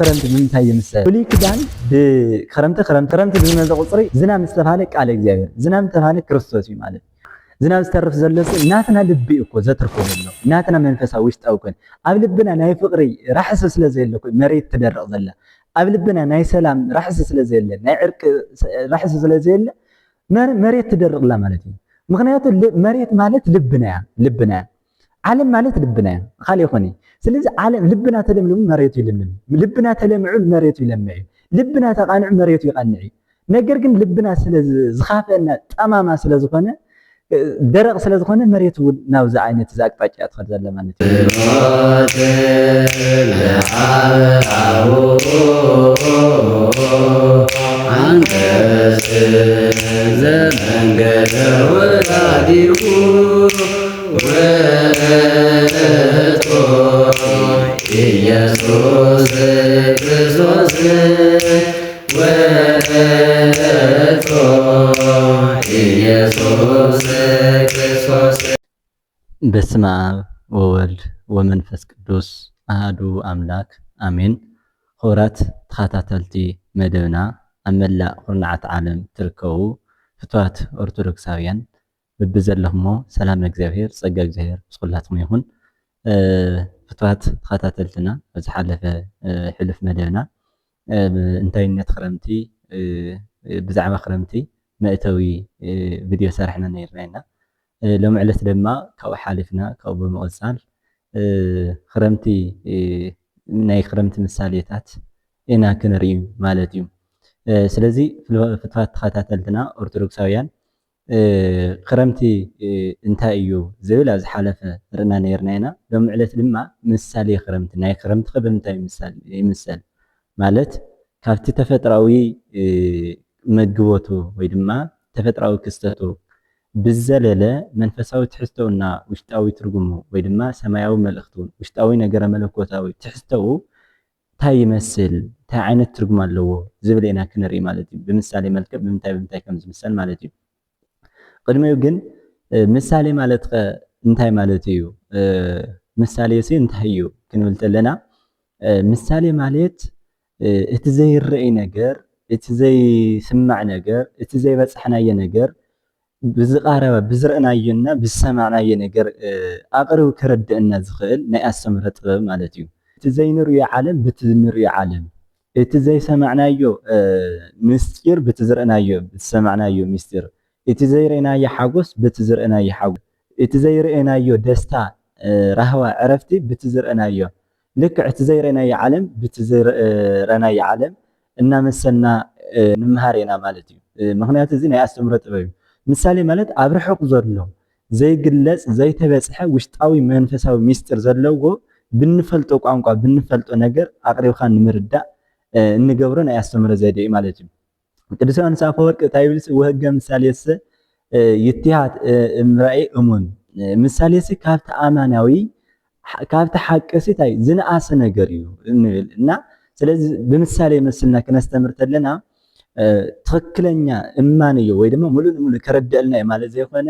ክረምቲ ምንታይ ይምሰል ፍሉይ ክዳን ብክረምቲ ብዝመፀ ቁፅሪ ዝናብ ዝተባሃለ ቃል እግዚአብሔር ዝናብ ዝተባሃለ ክርስቶስ እዩ ማለት ዝናብ ዝተርፍ ዘለስ ናትና ልቢ እኮ ዘትርፈው ዘሎ ናትና መንፈሳዊ ውሽጣዊ ኮን ኣብ ልብና ናይ ፍቅሪ ራሕሲ ስለ ዘየለ ኮ መሬት ትደርቕ ዘላ ኣብ ልብና ናይ ሰላም ራሕሲ ስለ ዘየለ ናይ ዕርቅ ራሕሲ ስለ ዘየለ መሬት ትደርቕላ ማለት እዩ ምክንያቱ መሬት ማለት ልብና ዓለም ማለት ልብና ካሊ ይኾኒ ስለዚ ዓለም ልብና ተለምልሙ መሬቱ ይለምልም ልብና ተለምዑ መሬቱ ይለምዕ ልብና ተቃንዑ መሬቱ ይቃንዕ ነገር ግን ልብና ስለ ዝኻፈና ጠማማ ስለ ዝኾነ ደረቕ ስለ ዝኾነ መሬቱ ናብዛ ዓይነት ዛቅጣጫ ትኸድ ዘለ ማለት ኢየሱስ ክርስቶስ ኢየሱስ ክርስቶስ በስመ አብ ወወልድ ወመንፈስ ቅዱስ አሐዱ አምላክ አሜን። ክቡራት ተኸታተልቲ መደብና ኣብ መላእ ኩርናዓት ዓለም ትርከቡ ፍትዋት ኦርቶዶክሳውያን ብብዘለኹሞ ሰላም እግዚአብሔር ጸጋ እግዚአብሔር ምስኩላትኩም ይኹን። ፍትዋት ተኸታተልትና ዝሓለፈ ሕልፍ መደብና እንታይነት ክረምቲ ብዛዕባ ክረምቲ መእተዊ ቪድዮ ሰርሕና ነይርና ሎሚ ዕለት ድማ ካብኡ ሓሊፍና ካብኡ ብምቕፃል ክረምቲ ናይ ክረምቲ ምሳሌታት ኢና ክንርኢ ማለት እዩ። ስለዚ ፍትዋት ተኸታተልትና ኦርቶዶክሳውያን ክረምቲ እንታይ እዩ ዝብል ኣብ ዝሓለፈ ርና ነይርና ኢና ሎሚ ዕለት ድማ ምሳሌ ክረምቲ ናይ ክረምቲ ብምንታይ ይምሰል ማለት ካብቲ ተፈጥራዊ መግቦቱ ወይ ድማ ተፈጥራዊ ክስተቱ ብዘለለ መንፈሳዊ ትሕዝቶና ውሽጣዊ ትርጉሙ ወይ ድማ ሰማያዊ መልእኽቱ ውሽጣዊ ነገረ መለኮታዊ ትሕዝቶኡ እንታይ ይመስል እንታይ ዓይነት ትርጉም ኣለዎ ዝብል ኢና ክንርኢ ማለት እዩ። ብምሳሌ መልክዕ ብምንታይ ከም ዝምሰል ማለት እዩ። ቅድሚኡ ግን ምሳሌ ማለት እንታይ ማለት እዩ ምሳሌ እንታይ እዩ ክንብል ተለና ምሳሌ ማለት እቲ ዘይርአይ ነገር እቲ ዘይስማዕ ነገር እቲ ዘይበፅሕናየ ነገር ብዝቃረበ ብዝርአናዮና ብዝሰማዕናየ ነገር ኣቅርቡ ከረድአና ዝኽእል ናይ ኣስተምህሮ ጥበብ ማለት እዩ። እቲ ዘይንርዮ ዓለም በቲ ንርዮ ዓለም እቲ ዘይሰማዕናዮ ምስጢር በቲ ዝርአናዮ ብዝሰማዕናዮ ምስጢር እቲ ዘይርአናዮ ሓጎስ በቲ ዝርአናዮ ሓጎስ እቲ ዘይርአናዮ ደስታ ራህዋ ዕረፍቲ በቲ ዝርአናዮ ልክዕ እቲ ዘይርአናዮ ዓለም በቲ ዝርአናዮ ዓለም እናመሰልና ንምሃር ኢና ማለት እዩ። ምክንያቱ እዚ ናይ ኣስተምህሮ ጥበብ እዩ። ምሳሌ ማለት ኣብ ርሑቕ ዘሎ ዘይግለጽ ዘይተበፅሐ ውሽጣዊ መንፈሳዊ ምስጢር ዘለዎ ብንፈልጦ ቋንቋ ብንፈልጦ ነገር ኣቅሪብካ ንምርዳእ እንገብሮ ናይ ኣስተምህሮ ዘዴ እዩ ማለት እዩ። ቅዱስ ዮሐንስ አፈወርቅ እንታይ ይብል ወህገ ምሳሌሰ ይትሃት እምራኤ እሙን ምሳሌሲ ካብቲ ኣማናዊ ካብቲ ሓቀሲታይ ዝነኣሰ ነገር እዩ እንብል እና ስለዚ ብምሳሌ መስልና ክነስተምር ተለና ትክክለኛ እማን እዩ ወይ ድማ ሙሉእ ንሙሉእ ከረድአልና ማለት ዘይኮነ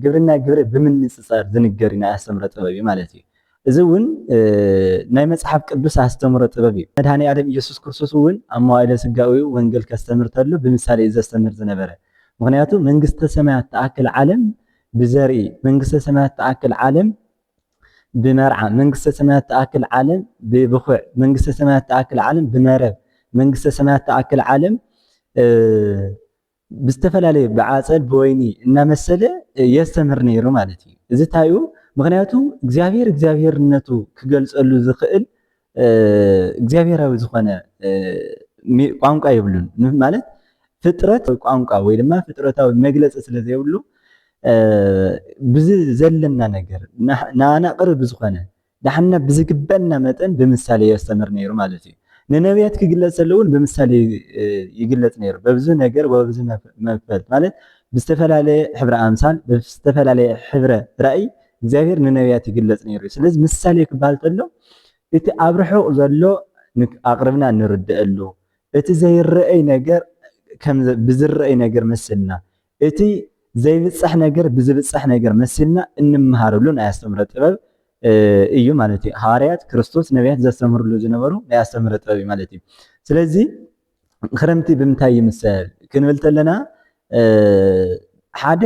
ግብርና ግብሪ ብምንፅፃር ዝንገር ናይ ኣስተምህሮ ጥበብ እዩ ማለት እዩ። እዚ እውን ናይ መጽሓፍ ቅዱስ ኣስተምህሮ ጥበብ እዩ። መድኃኔ ዓለም ኢየሱስ ክርስቶስ እውን ኣብ መዋዕለ ስጋዊኡ ወንጌል ከስተምር ተሎ ብምሳሌ ዘስተምር ዝነበረ ምክንያቱ መንግስተ ሰማያት ተኣክል ዓለም ብዘርኢ መንግስተ ሰማያት ተኣክል ዓለም ብመርዓ መንግስተ ሰማያት ተኣክል ዓለም ብብኹዕ መንግስተ ሰማያት ተኣክል ዓለም ብመረብ መንግስተ ሰማያት ተኣክል ዓለም ብዝተፈላለየ ብዓፀድ ብወይኒ እናመሰለ የስተምር ነይሩ ማለት እዩ። እዚ እንታይ እዩ ምክንያቱ እግዚአብሔርነቱ ክገልፀሉ ዝኽእል እግዚአብሔራዊ ዝኾነ ቋንቋ ይብሉን ማለት ፍጥረት ቋንቋ ወይ ድማ ፍጥረታዊ መግለፂ ስለ ዘይብሉ ብዚ ዘለና ነገር ናና ቅርብ ዝኾነ ዳሕና ብዝግበና መጠን ብምሳሌ የስተምር ነይሩ ማለት እዩ። ንነቢያት ክግለጽ ዘለውን ብምሳሌ ይግለጽ ነይሩ በብዙ ነገር በብዙ መፈልጥ ማለት ብዝተፈላለየ ሕብረ ኣምሳል ብዝተፈላለየ ሕብረ ራእይ እግዚአብሔር ንነቢያት ይግለጽ ነይሩ። ስለዚ ምሳሌ ክባል ተሎ እቲ ኣብ ርሑቕ ዘሎ ኣቅርብና እንርድአሉ እቲ ዘይርአይ ነገር ከም ብዝርአይ ነገር መስልና እቲ ዘይብፅሕ ነገር ብዝብፅሕ ነገር መስልና እንምሃረሉ ናይ ኣስተምህሮ ጥበብ እዩ ማለት እዩ ሐዋርያት ክርስቶስ ነቢያት ዘስተምርሉ ዝነበሩ ናይ ኣስተምህሮ ጥበብ እዩ ማለት እዩ ስለዚ ክረምቲ ብምንታይ ይምሰል ክንብል ተለና ሓደ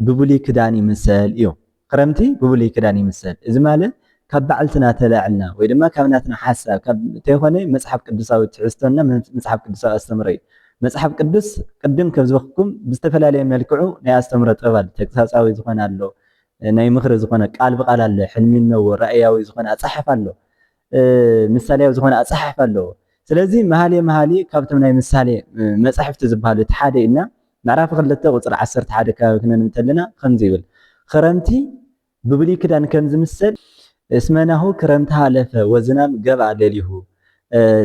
ብብሉይ ክዳን ይምሰል እዩ ክረምቲ ብብሉይ ክዳን ይምሰል እዚ ማለት ካብ በዓልትና ተላዕልና ወይ ድማ ካብ ናትና ሓሳብ ካብ ተይኮነ መጽሓፍ ቅዱሳዊ ትሕዝቶና መጽሓፍ ቅዱሳዊ ኣስተምህሮ እዩ መጽሓፍ ቅዱስ ቅድም ከም ዝበኽኩም ብዝተፈላለየ መልክዑ ናይ ኣስተምህሮ ጥበብ ኣሎ ተግሳጻዊ ዝኾነ ኣሎ ናይ ምኽሪ ዝኾነ ቃል ብቃል ኣሎ ሕልሚነዎ ራእያዊ ዝኾነ ኣጻሕፍ ኣሎ ምሳሌያዊ ዝኾነ ኣጻሕፍ ኣሎ ስለዚ መሃሊ ካብቶም ናይ ምሳሌ መጽሕፍቲ ዝበሃሉ እቲ ሓደ ኢና ምዕራፍ 2 ቁጽሪ 11 ከባቢ ክነንብብ ተለና ከምዚ ይብል ክረምቲ ብብሉይ ክዳን ከም ዝምሰል እስመናሁ ክረምቲ ሃለፈ ወዝናብ ገብአ ለሊሁ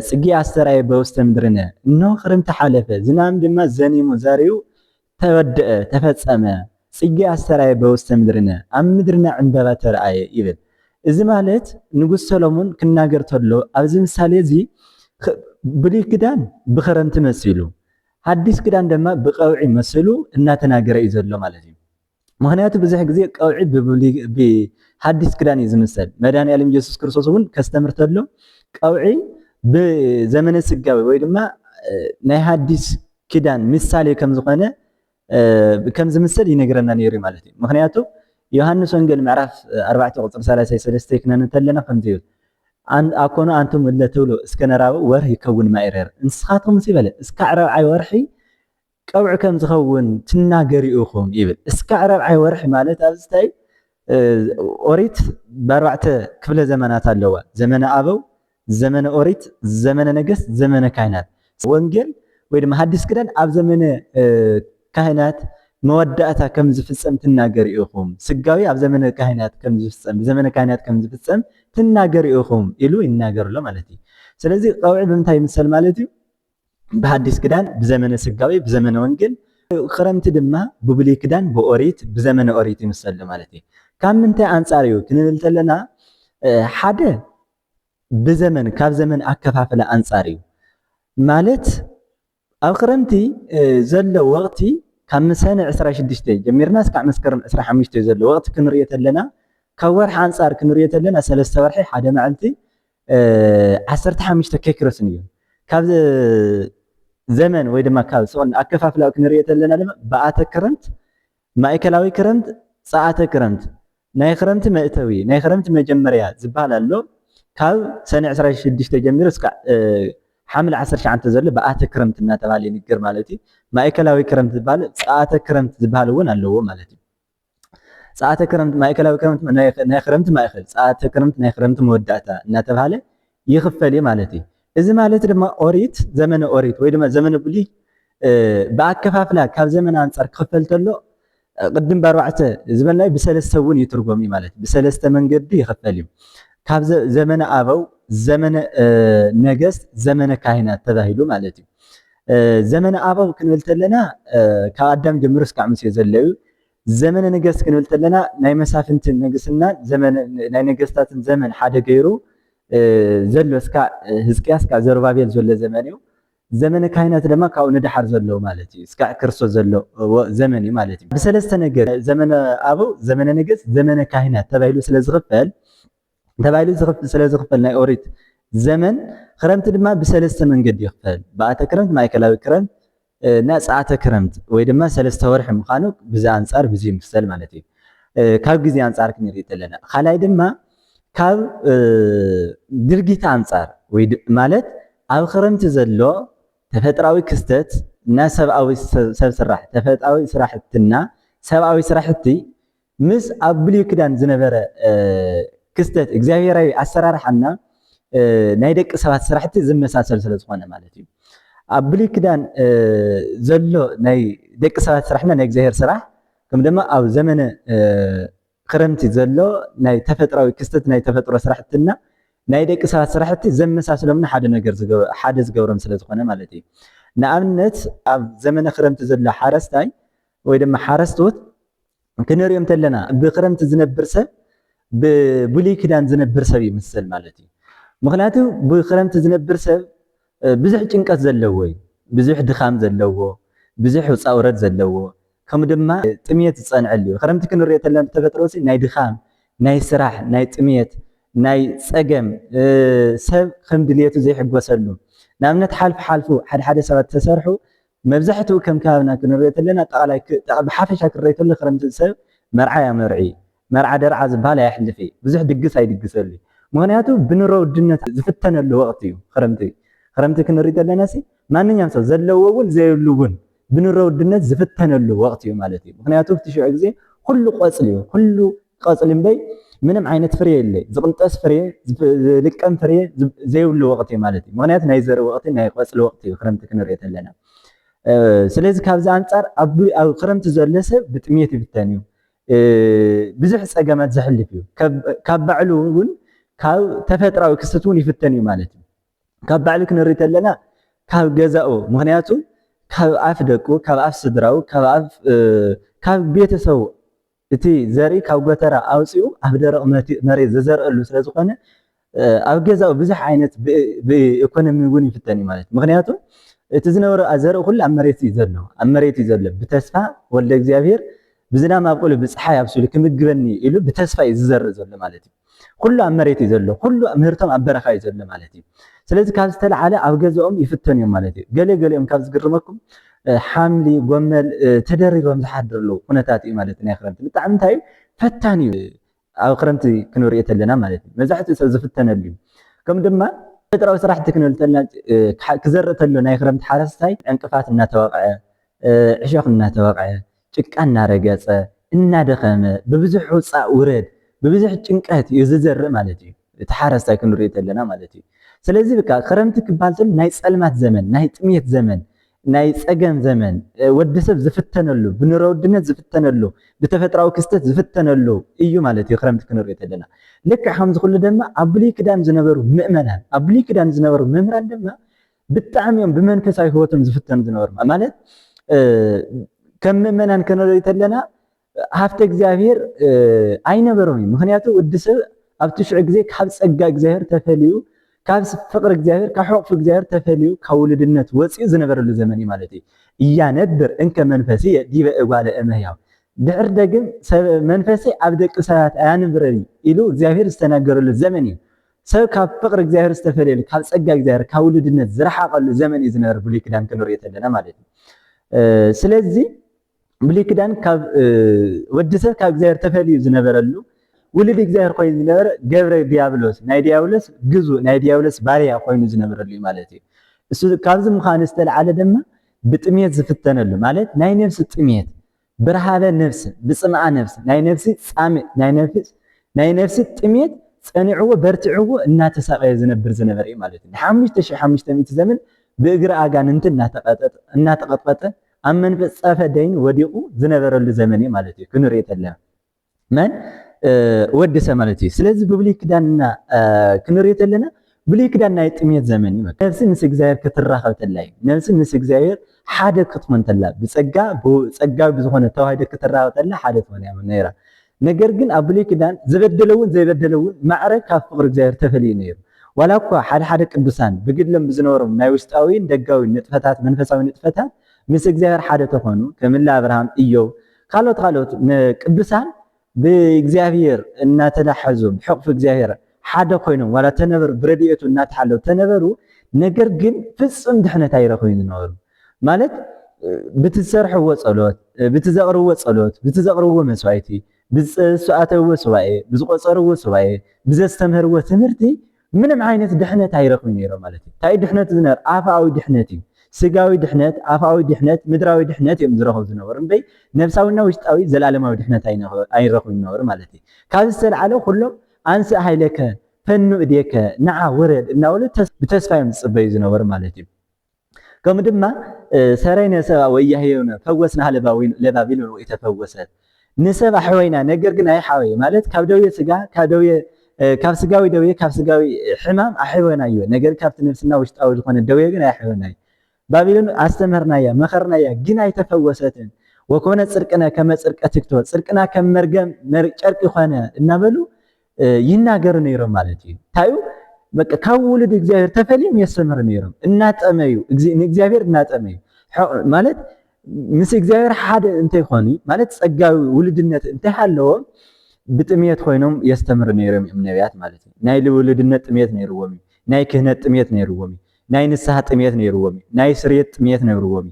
ጽጌ ኣስተርአየ በውስተ ምድርነ እነሆ ክረምቲ ሓለፈ ዝናብ ድማ ዘኒሙ ዘሪኡ ተወድአ ተፈጸመ ጽጌ ኣስተርአየ በውስተ ምድርነ ኣብ ምድርና ዕንበባ ተርአየ ይብል እዚ ማለት ንጉስ ሰሎሞን ክናገር ተሎ ኣብዚ ምሳሌ እዚ ብሉይ ክዳን ብክረምቲ መሲሉ ሓዲስ ክዳን ድማ ብቀውዒ መሲሉ እናተናገረ እዩ ዘሎ ማለት እዩ ምክንያቱ ብዙሕ ግዜ ቀውዒ ብሓዲስ ክዳን እዩ ዝምሰል መድኃኒዓለም ኢየሱስ ክርስቶስ እውን ከስተምር ተሎ ቀውዒ ብዘመነ ስጋዊ ወይ ድማ ናይ ሓዲስ ክዳን ምሳሌ ከም ዝኾነ ከም ዝምሰል ይነግረና ነይሩ ማለት እዩ ምክንያቱ ዮሐንስ ወንጌል ምዕራፍ 4 ቁጽሪ 33 ክነንብብ ተለና ከምዚ ይብል ኣኮኑ አንቱም እለ ትብሉ እስከ ነራብ ወርሒ ይከውን ማይረር እንስኻትኩም ሲበለ እስከ ረብዓይ ወርሒ ቀውዒ ከም ዝኸውን ትናገሩ ኢኹም ይብል እስከ ረብዓይ ወርሒ ማለት ኣብዚ ታይ ኦሪት በአርባዕተ ክፍለ ዘመናት ኣለዋ ዘመነ አበው ዘመነ ኦሪት ዘመነ ነገስት ዘመነ ካህናት ወንጌል ወይ ድማ ሐዲስ ክዳን ኣብ ዘመነ ካህናት መወዳእታ ከም ዝፍጸም ትናገሩ ኢኹም ስጋዊ ኣብ ዘመነ ካህናት ከም ዝፍጸም ዘመነ ካህናት ከም ዝፍጸም ትናገሩ ኢኹም ኢሉ ይናገርሎ ማለት እዩ ስለዚ ቀውዒ ብምንታይ ይምሰል ማለት እዩ በሐዲስ ክዳን ብዘመነ ስጋዊ ብዘመነ ወንጌል ክረምቲ ድማ ብብሉይ ክዳን ብኦሪት ብዘመነ ኦሪት ይምሰል ማለት እዩ ካብ ምንታይ አንጻር እዩ ክንብል ተለና ሓደ ብዘመን ካብ ዘመን ኣከፋፈለ አንጻር እዩ ማለት ኣብ ክረምቲ ዘሎ ወቅቲ ካብ ሰነ 16 ጀሚርና እስካዕ መስከረም 25 ዘሎ ወቅቲ ክንሪኦ ተለና ካብ ወርሒ አንጻር ክንሪኦ ተለና 3 ወርሒ ሓደ መዓልቲ 15 ኬክሮስን እዩ ካብ ዘመን ወይ ድማ ካብ ሰን ኣከፋፍላው ክንሪኦ ተለና ድማ በአተ ክረምት ማእከላዊ ክረምት ጸአተ ክረምት ናይ ክረምቲ መእተዊ ናይ ክረምቲ መጀመርያ ዝበሃል ኣሎ ካብ ሰነ 16 ጀሚሩ እስካዕ حمل 19 ዘሎ በአተ ክረምት እናተባለ ይንገር ማለት እዩ ማእከላዊ ክረምት ዝበሃል ጸአተ ክረምት ዝበሃል እውን ኣለዎ ማለት እዩ ጸአተ ክረምት ማእከላዊ ክረምት ናይ ክረምት ማእከል ጸአተ ክረምት ናይ ክረምት መወዳእታ እናተባለ ይኽፈል ማለት እዩ እዚ ማለት ድማ ኦሪት ዘመነ ኦሪት ወይ ድማ ዘመነ ብሉይ በአከፋፍላ ካብ ዘመን አንጻር ክኽፈል ተሎ ቅድም በአርባዕተ ዝበልናይ ብሰለስተ እውን ይትርጎም ማለት ብሰለስተ መንገዲ ይኽፈል እዩ ካብ ዘመነ አበው ዘመነ ነገስት ዘመነ ካህናት ተባሂሉ ማለት እዩ ዘመነ አበው ክንብል ተለና ካብ አዳም ጀምሮ እስካዕ ሙሴ ዘለው ዘመነ ነገስት ክንብል ተለና ናይ መሳፍንት ንግስና ዘመነ ናይ ነገስታትን ዘመን ሓደ ገይሩ ዘሎ እስካዕ ሕዝቅያስ ካብ ዘሩባቤል ዘሎ ዘመን እዩ ዘመነ ካህናት ድማ ካብ ንድሓር ዘሎ ማለት እዩ እስካዕ ክርስቶስ ዘሎ ዘመን እዩ ማለት እዩ ብሰለስተ ነገር ዘመነ አበው ዘመነ ነገስት ዘመነ ካህናት ተባሂሉ ስለዝኽፈል ስለዝኽፈል ናይ ኦሪት ዘመን ክረምቲ ድማ ብሰለስተ መንገዲ ይኽፈል በአተ ክረምት ማእከላዊ ክረምት እና ጸአተ ክረምት ወይ ድማ ሰለስተ ወርሒ ምዃኑ ብዛ አንጻር ብዚ ይምሰል ማለት እዩ ካብ ግዜ አንጻር ክንሪኢ ተለና ካልኣይ ድማ ካብ ድርጊት አንጻር ወይ ማለት ኣብ ክረምቲ ዘሎ ተፈጥራዊ ክስተት እና ሰብኣዊ ሰብ ስራሕ ተፈጥራዊ ስራሕትና ሰብኣዊ ስራሕቲ ምስ ኣብ ብሉይ ክዳን ዝነበረ ክስተት እግዚአብሔራዊ አሰራርሓና ናይ ደቂ ሰባት ስራሕቲ ዝመሳሰል ስለ ዝኾነ ማለት እዩ ኣብ ብሉይ ክዳን ዘሎ ናይ ደቂ ሰባት ስራሕና ናይ እግዚአብሔር ስራሕ ከም ድማ ኣብ ዘመነ ክረምቲ ዘሎ ናይ ተፈጥራዊ ክስተት ናይ ተፈጥሮ ስራሕትና ናይ ደቂ ሰባት ስራሕቲ ዘመሳሰሎምና ሓደ ነገር ሓደ ዝገብሮም ስለ ዝኾነ ማለት እዩ ንኣብነት ኣብ ዘመነ ክረምቲ ዘሎ ሓረስታይ ወይ ድማ ሓረስቶት ክንሪኦም ተለና ብክረምቲ ዝነብር ሰብ ብብሉይ ክዳን ዝነብር ሰብ ይምሰል ማለት እዩ ምክንያቱ ብክረምቲ ዝነብር ሰብ ብዙሕ ጭንቀት ዘለዎ እዩ ብዙሕ ድኻም ዘለዎ ብዙሕ ውፃውረድ ዘለዎ ከም ድማ ጥሜት ዝጸንዐል እዩ ክረምቲ ክንሪኦ ተለና ተፈጥሮሲ ናይ ድኻም ናይ ስራሕ ናይ ጥሜት ናይ ፀገም ሰብ ከም ድልየቱ ዘይሕጎሰሉ ንኣብነት ሓልፉ ሓደ ሰባት ተሰርሑ መብዛሕትኡ ከም ከባብና ክንሪኦ ዘለና ጠቕላይ ብሓፈሻ ክሪኦ ከሎ ክረምቲ ሰብ መርዓ ያመርዒ መርዓ ደርዓ ዝበሃል ኣየሕልፍ ብዙሕ ድግስ ኣይድግሰሉ ምክንያቱ ብኑሮ ውድነት ዝፍተነሉ ወቅቲ እዩ ክረምቲ ክንሪኦ ዘለና ማንኛውም ሰብ ዘለዎ እውን ዘይብሉ እውን ብኑሮ ውድነት ዝፍተነሉ ወቅቲ እዩ ማለት እዩ ምክንያቱ ትሽዑ ግዜ ኩሉ ቆፅሊ እዩ ኩሉ ቆፅሊ እምበይ ምንም ዓይነት ፍሬ የለ ዝቅንጠስ ፍሬ ዝልቀም ፍሬ ዘይብሉ ወቅቲ ማለት እዩ ምክንያቱ ናይ ዘርኢ ወቅቲ ናይ ቆፅሊ ወቅቲ እዩ ክረምቲ ክንሪኦ ዘለና ስለዚ ካብዚ አንፃር ኣብ ክረምቲ ዘሎ ሰብ ብጥሜት ይፍተን እዩ ብዙሕ ፀገማት ዘሕልፍ እዩ ካብ ባዕሉ እውን ካብ ተፈጥራዊ ክስተት እውን ይፍተን እዩ ማለት እዩ ካብ ባዕሉ ክንሪኢ ከለና ካብ ገዛኡ ምክንያቱ ካብ ኣፍ ደቁ ካብ ኣፍ ስድራው ካብ ቤተሰቡ እቲ ዘርኢ ካብ ጎተራ ኣውፅኡ ኣብ ደረቕ መሬት ዘዘርአሉ ስለዝኾነ ኣብ ገዛኡ ብዙሕ ዓይነት ብኢኮኖሚ እውን ይፍተን እዩ ማለት ምክንያቱ እቲ ዝነበረ ዘርኢ ኩሉ ኣብ መሬት እዩ ዘሎ ብተስፋ ወልደ እግዚአብሔር ብዝናብ ኣብቁሉ ብፀሓይ ኣብሱሉ ክምግበኒ ኢሉ ብተስፋ እዩ ዝዘርእ ዘሎ ማለት እዩ ኩሉ ኣብ መሬት እዩ ዘሎ ኩሉ ምህርቶም ኣብ በረኻ እዩ ዘሎ ማለት እዩ ስለዚ ካብ ዝተለዓለ ኣብ ገዛኦም ይፍተን እዮም ማለት እዩ ገሊኦም ካብ ዝግርመኩም ሓምሊ ጎመል ተደሪቦም ዝሓድርሉ ኩነታት እዩ ማለት ናይ ክረምቲ ብጣዕሚ እንታይ እዩ ፈታኒ እዩ ኣብ ክረምቲ ክንሪኦ ከለና ማለት እዩ መብዛሕትኡ ሰብ ዝፍተነሉ እዩ ከም ድማ ተፈጥራዊ ስራሕቲ ክንብል ከለና ክዘርእ ተሎ ናይ ክረምቲ ሓረስታይ ዕንቅፋት እናተወቅዐ ዕሾኽ እናተወቅዐ ጭቃ እናረገፀ እናደኸመ ብብዙሕ ውፃእ ውረድ ብብዙሕ ጭንቀት እዩ ዝዘርእ ማለት እዩ እቲ ሓረስታይ ክንሪኦ ከለና ማለት እዩ ስለዚ በቃ ክረምቲ ክባል ተሎ ናይ ፀልማት ዘመን ናይ ጥሜት ዘመን ናይ ፀገም ዘመን ወዲሰብ ዝፍተነሉ ብኑሮ ውድነት ዝፍተነሉ ብተፈጥራዊ ክስተት ዝፍተነሉ እዩ ማለት እዩ ክረምቲ ክንሪኦ ከለና ልክዕ ከምዚ ኩሉ ድማ ኣብ ብሉይ ክዳን ዝነበሩ ምእመናን ኣብ ብሉይ ክዳን ዝነበሩ መምህራን ድማ ብጣዕሚ እዮም ብመንፈሳዊ ሂወቶም ዝፍተኑ ዝነበሩ ማለት ከም ምእመናን ክንሪኦ ከለና ሃፍተ እግዚአብሔር ኣይነበሮም ምክንያቱ ወዲሰብ ኣብ ትሽዑ ግዜ ካብ ፀጋ እግዚአብሔር ተፈልዩ ካብ ፍቅሪ እግዚአብሔር ካብ ሕቁፍ እግዚአብሔር ተፈልዩ ካብ ውልድነት ወፂኡ ዝነበረሉ ዘመን እዩ ማለት እዩ እያነብር እንከ መንፈሲ ዲበ እጓለ እመሕያው ድሕር ደግም መንፈሰይ ኣብ ደቂ ሰባት ኣያንብረኒ ኢሉ እግዚአብሔር ዝተናገረሉ ዘመን እዩ ሰብ ካብ ፍቅሪ እግዚአብሔር ዝተፈልየሉ ካብ ፀጋ እግዚአብሔር ካብ ውልድነት ዝረሓቀሉ ዘመን እዩ ዝነበረ ብሉይ ክዳን ክንሪኦ ከለና ማለት እዩ ስለዚ ብሉይ ክዳን ካብ ወዲሰብ ካብ እግዚአብሔር ተፈልዩ ዝነበረሉ ውልድ እግዚአብሔር ኮይኑ ዝነበረ ገብረ ዲያብሎስ ናይ ዲያብሎስ ግዙ ናይ ዲያብሎስ ባርያ ኮይኑ ዝነበረሉ ማለት እዩ እሱ ካብዚ ምዃኑ ዝተለዓለ ድማ ብጥሜት ዝፍተነሉ ማለት ናይ ነፍሲ ጥሜት ብረሃበ ነፍሲ ብፅምዓ ነፍሲ ናይ ነፍሲ ፃምእ ናይ ነፍሲ ጥሜት ፀኒዕዎ በርቲዕዎ እናተሳቀየ ዝነበረ እዩ ማለት እዩ 5500 ዘመን ብእግሪ ኣጋንንት እናተቀጥቀጠ ኣብ መንፈስ ፀፈ ደይን ወዲቁ ዝነበረሉ ዘመን እዩ ማለት እዩ ክንሪኦ ከለና መን ወዲሰብ ማለት እዩ ስለዚ ብብሉይ ክዳንና ክንሪኦ ከለና ብሉይ ክዳን ናይ ጥሜት ዘመን እዩ ነፍሲ ምስ እግዚአብሔር ክትራኸብ ተላ እዩ ነፍሲ ምስ እግዚአብሔር ሓደ ክትኮን ተላ ፀጋዊ ብዝኾነ ተዋህዶ ክትራኸብ ተላ ሓደ ትኾን እያ ነይራ ነገር ግን ኣብ ብሉይ ክዳን ዝበደለውን ዘይበደለውን ማዕረግ ካብ ፍቅሪ እግዚአብሔር ተፈልዩ ነይሩ ዋላ እኳ ሓደ ቅዱሳን ብግድሎም ብዝነበሮም ናይ ውሽጣዊ ደጋዊ ንጥፈታት መንፈሳዊ ንጥፈታት ምስ እግዚአብሔር ሓደ ተኾኑ ከምላ አብርሃም ኢዮብ ካልኦት ቅዱሳን ብእግዚአብሔር እናተላሐዙ ብሕቁፍ እግዚአብሔር ሓደ ኮይኖም ዋላ ተነበሩ ብረድኤቱ እናተሓለዉ ተነበሩ ነገር ግን ፍጹም ድሕነት ኣይረኽቡን ዝነበሩ ማለት ብትሰርሕዎ ጸሎት ብትዘቕርብዎ ጸሎት ብትዘቕርብዎ መስዋዕቲ ብዝሰዓተዎ ሱባኤ ብዝቆፀርዎ ሱባኤ ብዘስተምህርዎ ትምህርቲ ምንም ዓይነት ድሕነት ኣይረኽቡን ነይሮም ማለት እዩ እንታይ ድሕነት ዝነበረ ኣፋዊ ድሕነት እዩ ስጋዊ ድሕነት ኣፋዊ ድሕነት ምድራዊ ድሕነት እዮም ዝረኽቡ ዝነበሩ እምበይ ነፍሳዊና ውሽጣዊ ዘላለማዊ ድሕነት ኣይረኽቡን ዝነበሩ ማለት እዩ ካብ ዝተለዓለ ኩሎም አንስ ሃይለከ ፈኑ እዴከ ንዓ ወረድ እናበሉ ብተስፋ እዮም ዝፅበዩ ዝነበሩ ማለት እዩ ከምኡ ድማ ሰረይነ ሰብኣ ወያህየውነ ፈወስና ለባቢል ወይ ተፈወሰት ንሰብ ኣሕወይና ነገር ግን ኣይሓወየ ማለት ካብ ደዌ ስጋ ካብ ስጋዊ ደዌ ካብ ስጋዊ ሕማም ኣሕወናዮ ነገር ካብቲ ነፍስና ውሽጣዊ ዝኾነ ደዌ ግን ኣይሕወናዮ ባቢሎን ኣስተምህርናያ መኸርናያ ግን ኣይተፈወሰትን ወኮነ ጽድቅና ከመ ጽድቀ ትክቶ ጽድቅና ከም መርገም ጨርቂ ኾነ እናበሉ ይናገሩ ነይሮም ማለት እዩ ታዩ በቃ ካብ ውልድ እግዚአብሔር ተፈልዮም የስተምሩ ነይሮም እናጠመዩ እግዚአብሔር እናጠመዩ ማለት ምስ እግዚአብሔር ሓደ እንታይ ኾኑ ማለት ጸጋዊ ውልድነት እንታይ ሃለዎ ብጥሜት ኮይኖም የስተምር ነይሮም ነቢያት ማለት እዩ ናይ ልውልድነት ጥሜት ነይርዎም ናይ ክህነት ጥሜት ነይርዎም ናይ ንስሐ ጥሜት ነይርዎም ናይ ስርየት ጥሜት ነይርዎም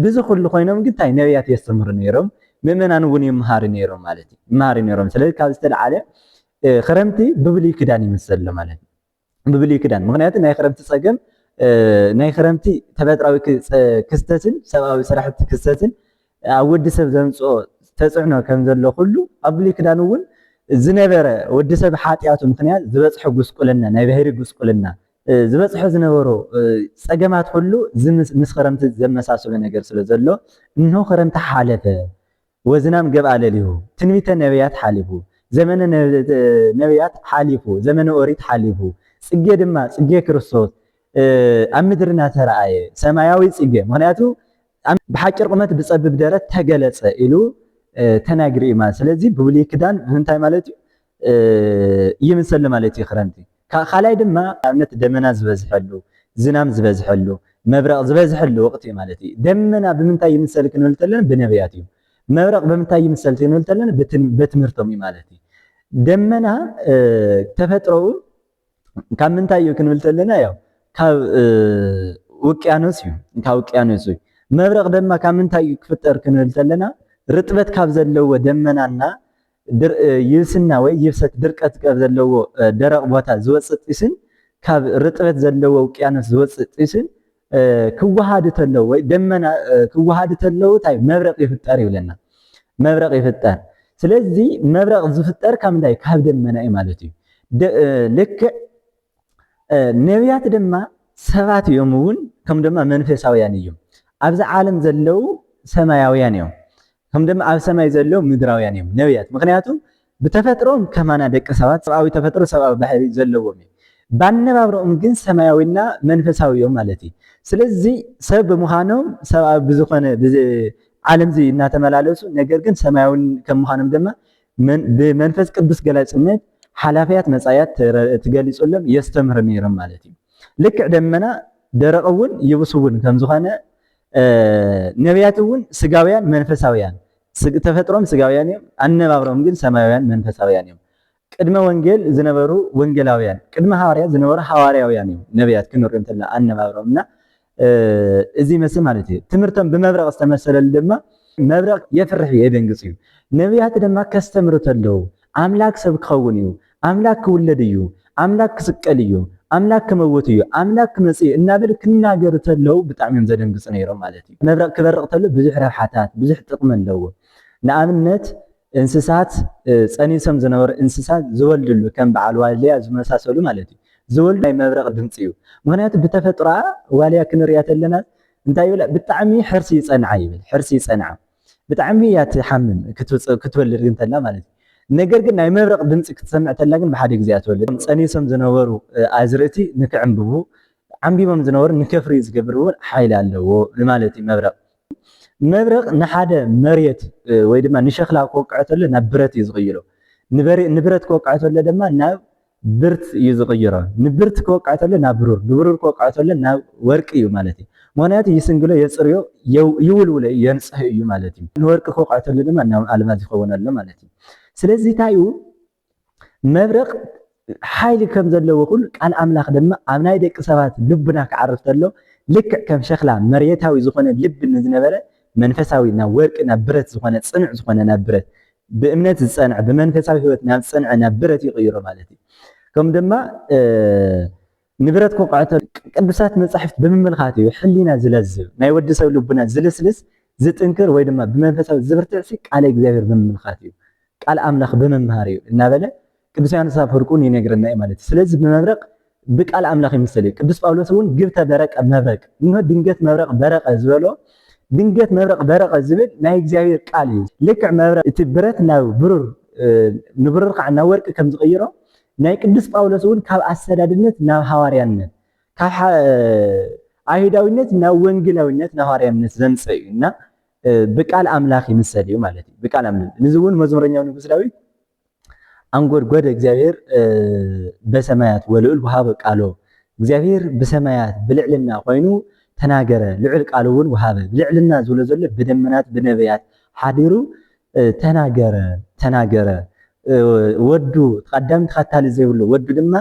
ብዚ ኩሉ ኮይኖም ግን ታይ ነቢያት የስተምር ነይሮም ምእመናን እውን ይምሃሩ ነይሮም ማለት እዩ ይምሃሩ ነይሮም ስለዚ ካብ ዝተለዓለ ክረምቲ ብብሉይ ክዳን ይመስል ማለት እዩ ብብሉይ ክዳን ምክንያቱ ናይ ክረምቲ ፀገም ናይ ክረምቲ ተፈጥራዊ ክስተትን ሰብኣዊ ስራሕቲ ክስተትን ኣብ ወዲሰብ ዘምፅኦ ተፅዕኖ ከም ዘሎ ኩሉ ኣብ ብሉይ ክዳን እውን ዝነበረ ወዲሰብ ሓጢያቱ ምክንያት ዝበፅሖ ጉስቁልና ናይ ባህሪ ጉስቁልና ዝበፅሖ ዝነበሮ ፀገማት ሁሉ ምስ ክረምቲ ዘመሳሰሉ ነገር ስለ ዘሎ እንሆ ክረምቲ ሓለፈ ወዝናም ገብአ ለሊሁ ትንቢተ ነቢያት ሓሊፉ ዘመነ ነቢያት ሓሊፉ ዘመነ ኦሪት ሓሊፉ ፅጌ ድማ ፅጌ ክርስቶስ ኣብ ምድርና ተረኣየ ሰማያዊ ፅጌ ምክንያቱ ብሓጭር ቁመት ብፀብብ ደረት ተገለፀ ኢሉ ተናግሪ ኢማ ስለዚ ብብሉይ ክዳን እንታይ ማለት እዩ ይምሰል ማለት እዩ ክረምቲ ካልኣይ ድማ ኣብነት ደመና ዝበዝሐሉ ዝናም ዝበዝሐሉ መብረቕ ዝበዝሐሉ ወቅቲ ማለት እዩ ደመና ብምንታይ ይምሰል ክንብል ተለና ብነቢያት እዩ መብረቕ ብምንታይ ይምሰል ክንብል ተለና በትምህርቶም እዩ ማለት እዩ ደመና ተፈጥሮኡ ካብ ምንታይ እዩ ክንብል ተለና ያው ካብ ውቅያኖስ እዩ ካብ ውቅያኖስ እዩ መብረቕ ድማ ካብ ምንታይ እዩ ክፍጠር ክንብል ተለና ርጥበት ካብ ዘለዎ ደመናና ይብስና ወይ ይብሰት ድርቀት ካብ ዘለዎ ደረቕ ቦታ ዝወፅእ ጢስን ካብ ርጥበት ዘለዎ ውቅያኖስ ዝወፅእ ጢስን ክወሃድ ተለው ወይ ደመና ክወሃድ ተለው ታይ መብረቕ ይፍጠር ይብለና መብረቕ ይፍጠር ስለዚ መብረቕ ዝፍጠር ካብ ምንታይ ካብ ደመና እዩ ማለት እዩ ልክዕ ነቢያት ድማ ሰባት እዮም እውን ከም ድማ መንፈሳውያን እዮም ኣብዚ ዓለም ዘለው ሰማያውያን እዮም ከም ድማ ኣብ ሰማይ ዘለው ምድራውያን እዮም ነቢያት ምክንያቱ ብተፈጥሮም ከማና ደቂ ሰባት ሰብኣዊ ተፈጥሮ ሰብኣዊ ባህሪ ዘለዎም እዮም ባነባብሮኦም ግን ሰማያዊና መንፈሳዊ እዮም ማለት እዩ ስለዚ ሰብ ብምዃኖም ሰብኣዊ ብዝኾነ ዓለም እዚ እናተመላለሱ ነገር ግን ሰማያዊ ከም ምዃኖም ድማ ብመንፈስ ቅዱስ ገላጭነት ሓላፊያት መጻያት ትገሊጹሎም የስተምር ነይሮም ማለት እዩ ልክዕ ደመና ደረቕ እውን ይብስ እውን ከም ዝኾነ ነቢያት እውን ስጋውያን መንፈሳውያን ተፈጥሮም ስጋውያን እዮም ኣነባብሮም ግን ሰማያውያን መንፈሳውያን እዮም ቅድመ ወንጌል ዝነበሩ ወንጌላውያን ቅድመ ሐዋርያት ዝነበሩ ሐዋርያውያን እዮም ነቢያት ክንሪኦም እንተለና ኣነባብሮምና እዚ መስል ማለት እዩ ትምህርቶም ብመብረቕ ዝተመሰለሉ ድማ መብረቕ የፍርሕ የደንግፅ እዩ ነቢያት ድማ ከስተምሩ ተለው ኣምላክ ሰብ ክኸውን እዩ ኣምላክ ክውለድ እዩ ኣምላክ ክስቀል እዩ ኣምላክ ክመውት እዩ ኣምላክ ክመጽእ እናበል ክናገሩ ተለው ብጣዕሚ እዮም ዘደንግፁ ነይሮም ማለት እዩ መብረቕ ክበርቕ ተሎ ብዙሕ ረብሓታት ብዙሕ ጥቕሚ ኣለዎ ንኣብነት እንስሳት ፀኒሶም ዝነበሩ እንስሳት ዝወልድሉ ከም በዓል ዋልያ ዝመሳሰሉ ማለት እዩ ዝወልዱ ናይ መብረቕ ድምፂ እዩ ምክንያቱ ብተፈጥሮ ዋልያ ክንሪያ ተለና እንታይ ይብላ ብጣዕሚ ሕርሲ ይፀንዓ ይብል ሕርሲ ይፀንዓ ብጣዕሚ እያ ትሓምም ክትወልድ እንተላ ማለት እዩ ነገር ግን ናይ መብረቕ ድምፂ ክትሰምዕ ተላ ግን ብሓደ ግዜ ኣትወልድ ፀኒሶም ዝነበሩ ኣዝርእቲ ንክዕንብቡ ዓንቢቦም ዝነበሩ ንከፍሪ ዝገብር እውን ሓይሊ ኣለዎ ማለት እዩ መብረቕ ንሓደ መሬት ወይ ድማ ንሸኽላ ክወቅዖ ተሎ ናብ ብረት እዩ ዝቕይሮ ንብረት ክወቅዖ ተሎ ድማ ናብ ብርት እዩ ዝቕይሮ ንብርት ክወቅዖ ተሎ ናብ ብሩር ንብሩር ክወቅዖ ተሎ ናብ ወርቂ እዩ ማለት እዩ ምክንያቱ ይስንግሎ የፅርዮ ይውልውሎ የንፅህ እዩ ማለት እዩ ንወርቂ ክወቅዖ ተሎ ድማ ናብ ኣልማዝ ይኸውን ኣሎ ማለት እዩ ስለዚ እንታይ እዩ መብረቕ ሓይሊ ከም ዘለዎ ኩሉ ቃል ኣምላኽ ድማ ኣብ ናይ ደቂ ሰባት ልብና ክዓርፍ ተሎ ልክዕ ከም ሸኽላ መሬታዊ ዝኾነ ልቢ ንዝነበረ መንፈሳዊ ናብ ወርቂ ናብ ብረት ዝኾነ ፅኑዕ ዝኾነ ናብ ብረት ብእምነት ዝፀንዕ ብመንፈሳዊ ህይወት ናብ ዝፀንዐ ናብ ብረት ይቕይሮ ማለት እዩ ከም ድማ ንብረት ክወቅዖ ቅዱሳት መጻሕፍት ብምምልኻት እዩ ሕሊና ዝለዝብ ናይ ወዲ ሰብ ልቡና ዝልስልስ ዝጥንክር ወይ ድማ ብመንፈሳዊ ዝብርትዕ ቃል እግዚአብሔር ብምምልኻት እዩ ቃል ኣምላኽ ብምምሃር እዩ እናበለ ቅዱስ ዮሐንስ አፈወርቅ ይነግረና ማለት እዩ ስለዚ ብመብረቕ ብቃል ኣምላኽ ይምሰል እዩ ቅዱስ ጳውሎስ እውን ግብተ በረቀ መብረቅ እንሆ ድንገት መብረቕ በረቀ ዝበሎ ድንገት መብረቕ በረቀ ዝብል ናይ እግዚአብሔር ቃል እዩ ልክዕ መብረቕ እቲ ብረት ናብ ብሩር ንብሩር ከዓ ናብ ወርቂ ከም ዝቕይሮ ናይ ቅዱስ ጳውሎስ እውን ካብ ኣሰዳድነት ናብ ሐዋርያነት ካብ አይሁዳዊነት ናብ ወንጌላዊነት ናብ ሐዋርያነት ዘምጽእ እዩና ብቃል ኣምላኽ ይምሰል እዩ ማለት እዩ ብቃል ኣምላኽ ንዝውን መዝሙረኛው ንጉስ ዳዊት አንጎድጎደ እግዚአብሔር በሰማያት ወልዑል ወሃበ ቃሎ እግዚአብሔር በሰማያት ብልዕልና ኮይኑ ተናገረ ልዑል ቃሉውን ወሃበ ብልዕልና ዝብሎ ዘሎ በደመናት በነቢያት ሓዲሩ ተናገረ ወዱ ተቀዳም ተኸታሊ ዘይብሉ ወዱ ድማ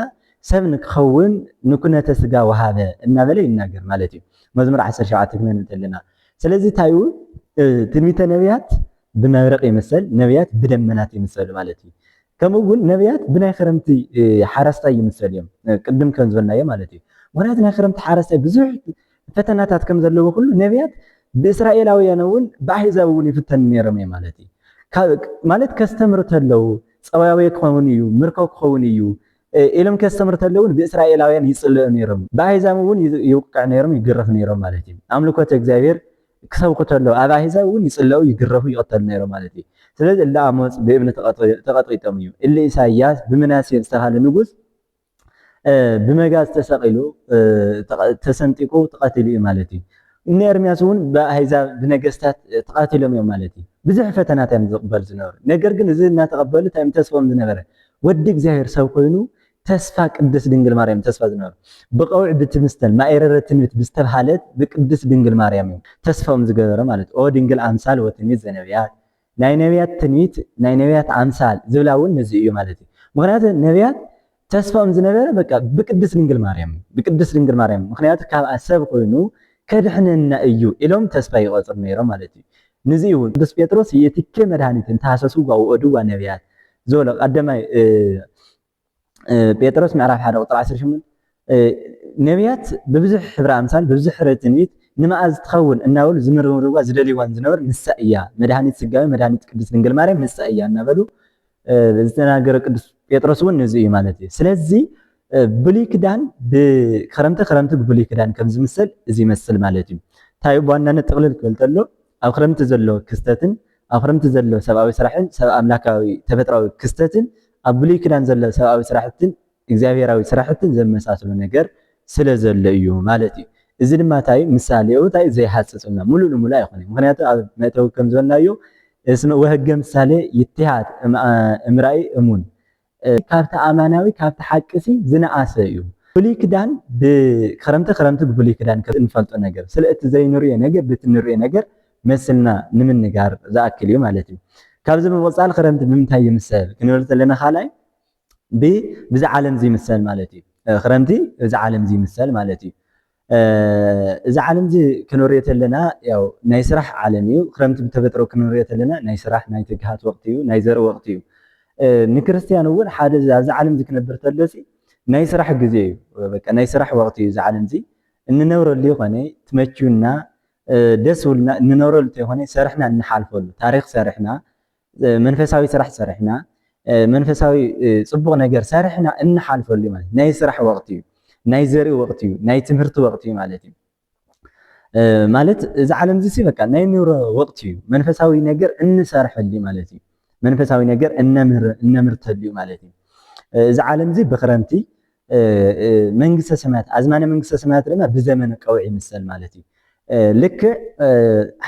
ሰብ ንክኸውን ንኩነተ ስጋ ወሃበ እናበለ ይናገር ማለት እዩ። መዝሙር 17 ክነን እንተለና ስለዚ ታዩ ትንቢተ ነቢያት ብመብረቕ ይመስል ነቢያት ብደመናት ይመስሉ ማለት እዩ። ከምኡውን ነቢያት ብናይ ክረምቲ ሓረስታይ ይመስል እዮም ቅድም ከም ዝበልናዮ ማለት እዩ። ምክንያቱ ናይ ክረምቲ ሓረስታይ ብዙሕ ፈተናታት ከም ዘለዎ ኩሉ ነቢያት ብእስራኤላውያን እውን ብኣሕዛብ እውን ይፍተኑ ነይሮም እዮም ማለት እዩ። ማለት ከስተምሩ ተለው ፀዋዊ ክኸውን እዩ ምርኮ ክኸውን እዩ ኢሎም ከስተምሩ ተለውን ብእስራኤላውያን ይፅልኡ ነይሮም ብኣሕዛብ እውን ይውቅዕ ነይሮም ይግረፉ ነይሮም ማለት እዩ። ኣምልኮተ እግዚአብሔር ክሰብኩ ተለው ኣብ ኣሕዛብ እውን ይፅልኡ ይግረፉ ይቀተሉ ነይሮም ማለት እዩ። ስለዚ እለ ኣሞፅ ብእምኒ ተቐጢጦም እዩ። እለ ኢሳያስ ብምናሴ ዝተባሃለ ንጉስ ብመጋዝ ተሰቂሉ ተሰንጢቁ ተቐቲሉ እዩ ማለት እዩ። እነ ኤርምያስ እውን ብኣሕዛብ ብነገስታት ተቐቲሎም እዮም ማለት እዩ። ብዙሕ ፈተናታት እዮም ዝቕበሉ ዝነበሩ ነገር ግን እዚ እናተቐበሉ ታይም ተስፎም ዝነበረ ወዲ እግዚአብሔር ሰብ ኮይኑ ተስፋ ቅድስት ድንግል ማርያም ተስፋ ዝነበሩ ብቀውዕ ብትምስተል ማእረረ ትንቢት ብዝተባሃለት ብቅድስት ድንግል ማርያም እዩ ተስፋኦም ዝገበረ ማለት ኦ ድንግል ኣምሳል ወትንቢት ዘነቢያት ናይ ነቢያት ትንቢት ናይ ነቢያት ኣምሳል ዝብላ እውን ነዚ እዩ ማለት እዩ። ምክንያቱ ነቢያት ተስፋኦም ዝነበረ በቃ ብቅድስት ድንግል ማርያም ብቅድስት ድንግል ማርያም ምክንያቱ ካብ ሰብ ኮይኑ ከድሕነና እዩ ኢሎም ተስፋ ይቆፅሩ ነይሮም ማለት እዩ። ነዚ እውን ቅዱስ ጴጥሮስ የትኬ መድኃኒት እንተሃሰሱ ወአውዱ ነቢያት ዝበሎ ቀዳማይ ጴጥሮስ ምዕራፍ 1 ቁጥር 18 ነቢያት ብብዙሕ ሕብረ ኣምሳል ብብዙሕ ሕብረ ትንቢት ንመኣዝ ትኸውን እናበሉ ዝምርምርዋ ዝደልይዋን ዝነበሩ ንሳ እያ መድኃኒት ስጋዊ መድኃኒት ቅድስት ድንግል ማርያም ንሳ እያ እናበሉ ዝተናገረ ቅዱስ ጴጥሮስ እውን ነዚ እዩ ማለት እዩ። ስለዚ ብሉይ ክዳን ብክረምቲ ብሉይ ክዳን ከም ዝምሰል እዚ ይመስል ማለት እዩ። እንታይ ብዋናነት ጥቕልል ክብል ተሎ ኣብ ክረምቲ ዘሎ ክስተትን ኣብ ክረምቲ ዘሎ ሰብኣዊ ስራሕን ሰብ ኣምላካዊ ተፈጥራዊ ክስተትን ኣብ ብሉይ ክዳን ዘሎ ሰብኣዊ ስራሕትን እግዚአብሔራዊ ስራሕትን ዘመሳሰሉ ነገር ስለ ዘሎ እዩ ማለት እዩ። እዚ ድማ ታይ ምሳሌው ታይ ዘይሓጽጽና ሙሉ ሙሉ አይኮነ ምክንያቱ ኣብ መተው ከም ዘናዩ እስመ ወህገ ምሳሌ ይትሃት እምራይ እሙን ካብታ ኣማናዊ ካብታ ሓቅሲ ዝነኣሰ እዩ። ብሉይ ክዳን ብክረምቲ ብሉይ ክዳን እንፈልጦ ነገር ስለእቲ ዘይንሪኦ ነገር ብትንሪኦ ነገር መስልና ንምንጋር ዝኣክል እዩ ማለት እዩ። ካብዚ ብወፃል ክረምቲ ብምንታይ ይምሰል ክንብል ዘለና ካልኣይ ብዛ ዓለም እዚ ይምሰል ማለት እዩ። ክረምቲ እዚ ዓለም እዚ ይምሰል ማለት እዩ። እዚ ዓለም እዚ ክንሪኦ ተለና ያው ናይ ስራሕ ዓለም እዩ። ክረምቲ ብተፈጥሮ ክንሪኦ ተለና ናይ ስራሕ ናይ ትግሃት ወቅቲ እዩ ናይ ዘርኢ ወቅቲ እዩ። ንክርስቲያን እውን ሓደ ኣብዚ ዓለም እዚ ክነብር ተለሲ ናይ ስራሕ ግዜ እዩ። በቃ ናይ ስራሕ ወቅቲ እዩ። እዚ ዓለም እዚ እንነብረሉ ይኾነ ትመችውና ደስ ውልና እንነብረሉ ይኾነ ሰርሕና እንሓልፈሉ ታሪክ ሰርሕና መንፈሳዊ ስራሕ ሰርሕና መንፈሳዊ ጽቡቕ ነገር ሰርሕና እንሓልፈሉ ማለት ናይ ስራሕ ወቅቲ እዩ። ናይ ዘርኢ ወቅቲ እዩ። ናይ ትምህርቲ ወቅቲ እዩ ማለት እዩ። ማለት እዚ ዓለም እዚ በቃ ናይ ንብሮ ወቅቲ እዩ። መንፈሳዊ ነገር እንሰርሐሉ ማለት እዩ። መንፈሳዊ ነገር እነምርተሉ ማለት እዩ። እዚ ዓለም እዚ ብክረምቲ መንግስተ ሰማያት ኣዝማነ መንግስተ ሰማያት ድማ ብዘመን ቀውዒ ይምሰል ማለት እዩ። ልክ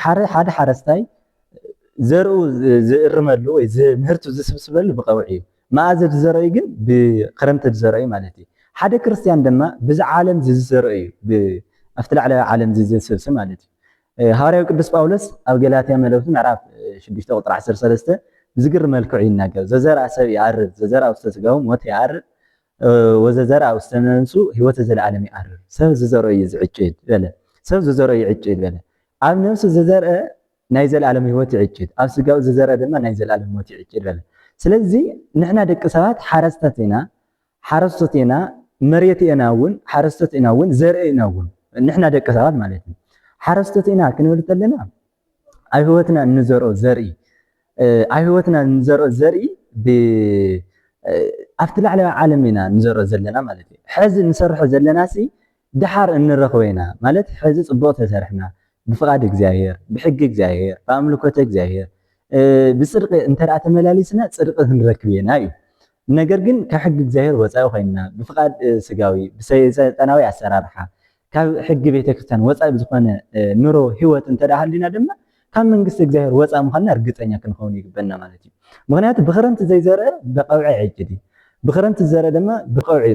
ሓደ ሓረስታይ ዘርኡ ዝእርመሉ ወይ ምህርቱ ዝስብስበሉ ብቀውዒ እዩ። መዓዝ ዝዘርኡ ግን ብክረምቲ ዝዘርኡ ማለት እዩ። ሓደ ክርስቲያን ድማ ብዛ ዓለም ዝዘርኡ እዩ ኣብቲ ላዕለዋይ ዓለም ዝስብስብ ማለት እዩ። ሐዋርያው ቅዱስ ጳውሎስ ኣብ ገላትያ መልእክቱ ምዕራፍ 6 ቁጥር 13 ብዝግር መልክዑ ይናገር ዘዘርአ ሰብ ይዓርር ዘዘርአ ውስተ ስጋው ሞት ይዓርር ወዘዘርአ ውስተ ነፍሱ ህይወት ዘለዓለም ይዓርር። ሰብ ዝዘርኡ እዩ ዝዕጭድ በለ ሰብ ዝዘርኡ ይዕጭድ በለ ኣብ ነፍሱ ዝዘርአ ናይ ዘለዓለም ህይወት ይዕጭድ ኣብ ስጋው ዝዘርአ ድማ ናይ ዘለዓለም ሞት ይዕጭድ በለ። ስለዚ ንሕና ደቂ ሰባት ሓረስቶት ኢና መሬት ኢና እውን ሓረስቶት ኢና እውን ዘርኢ ኢና እውን ንሕና ደቂ ሰባት ማለት እዩ። ሓረስቶት ኢና ክንብል ተለና ኣብ ህይወትና እንዘርኦ ዘርኢ ኣብ ህይወትና እንዘርኦ ዘርኢ ኣብቲ ላዕለዋይ ዓለም ኢና እንዘርኦ ዘለና ማለት እዩ። ሕዚ እንሰርሖ ዘለና ሲ ድሓር እንረኽቦ ኢና ማለት ሕዚ ጽቡቕ ተሰርሕና ብፍቃድ እግዚአብሔር ብሕጊ እግዚአብሔር ብኣምልኮተ እግዚአብሔር ብጽድቂ እንተደኣ ተመላሊስና ጽድቂ ክንረክብ ኢና እዩ። ነገር ግን ካብ ሕጊ እግዚአብሔር ወፃኢ ኮይንና ብፍቃድ ስጋዊ ብሰይጣናዊ ኣሰራርሓ ካብ ሕጊ ቤተክርስትያን ወፃኢ ብዝኾነ ኑሮ ህይወት እንተደኣ ሃሊና ድማ ካብ መንግስቲ እግዚአብሔር ወፃኢ ምዃንና እርግጠኛ ክንኸውን ይግበና ማለት እዩ። ምክንያቱ ብክረምቲ ዘይዘርአ ብቀውዒ ይዕጭድ እዩ። ብክረምቲ ዝዘርአ ድማ ብቀውዒ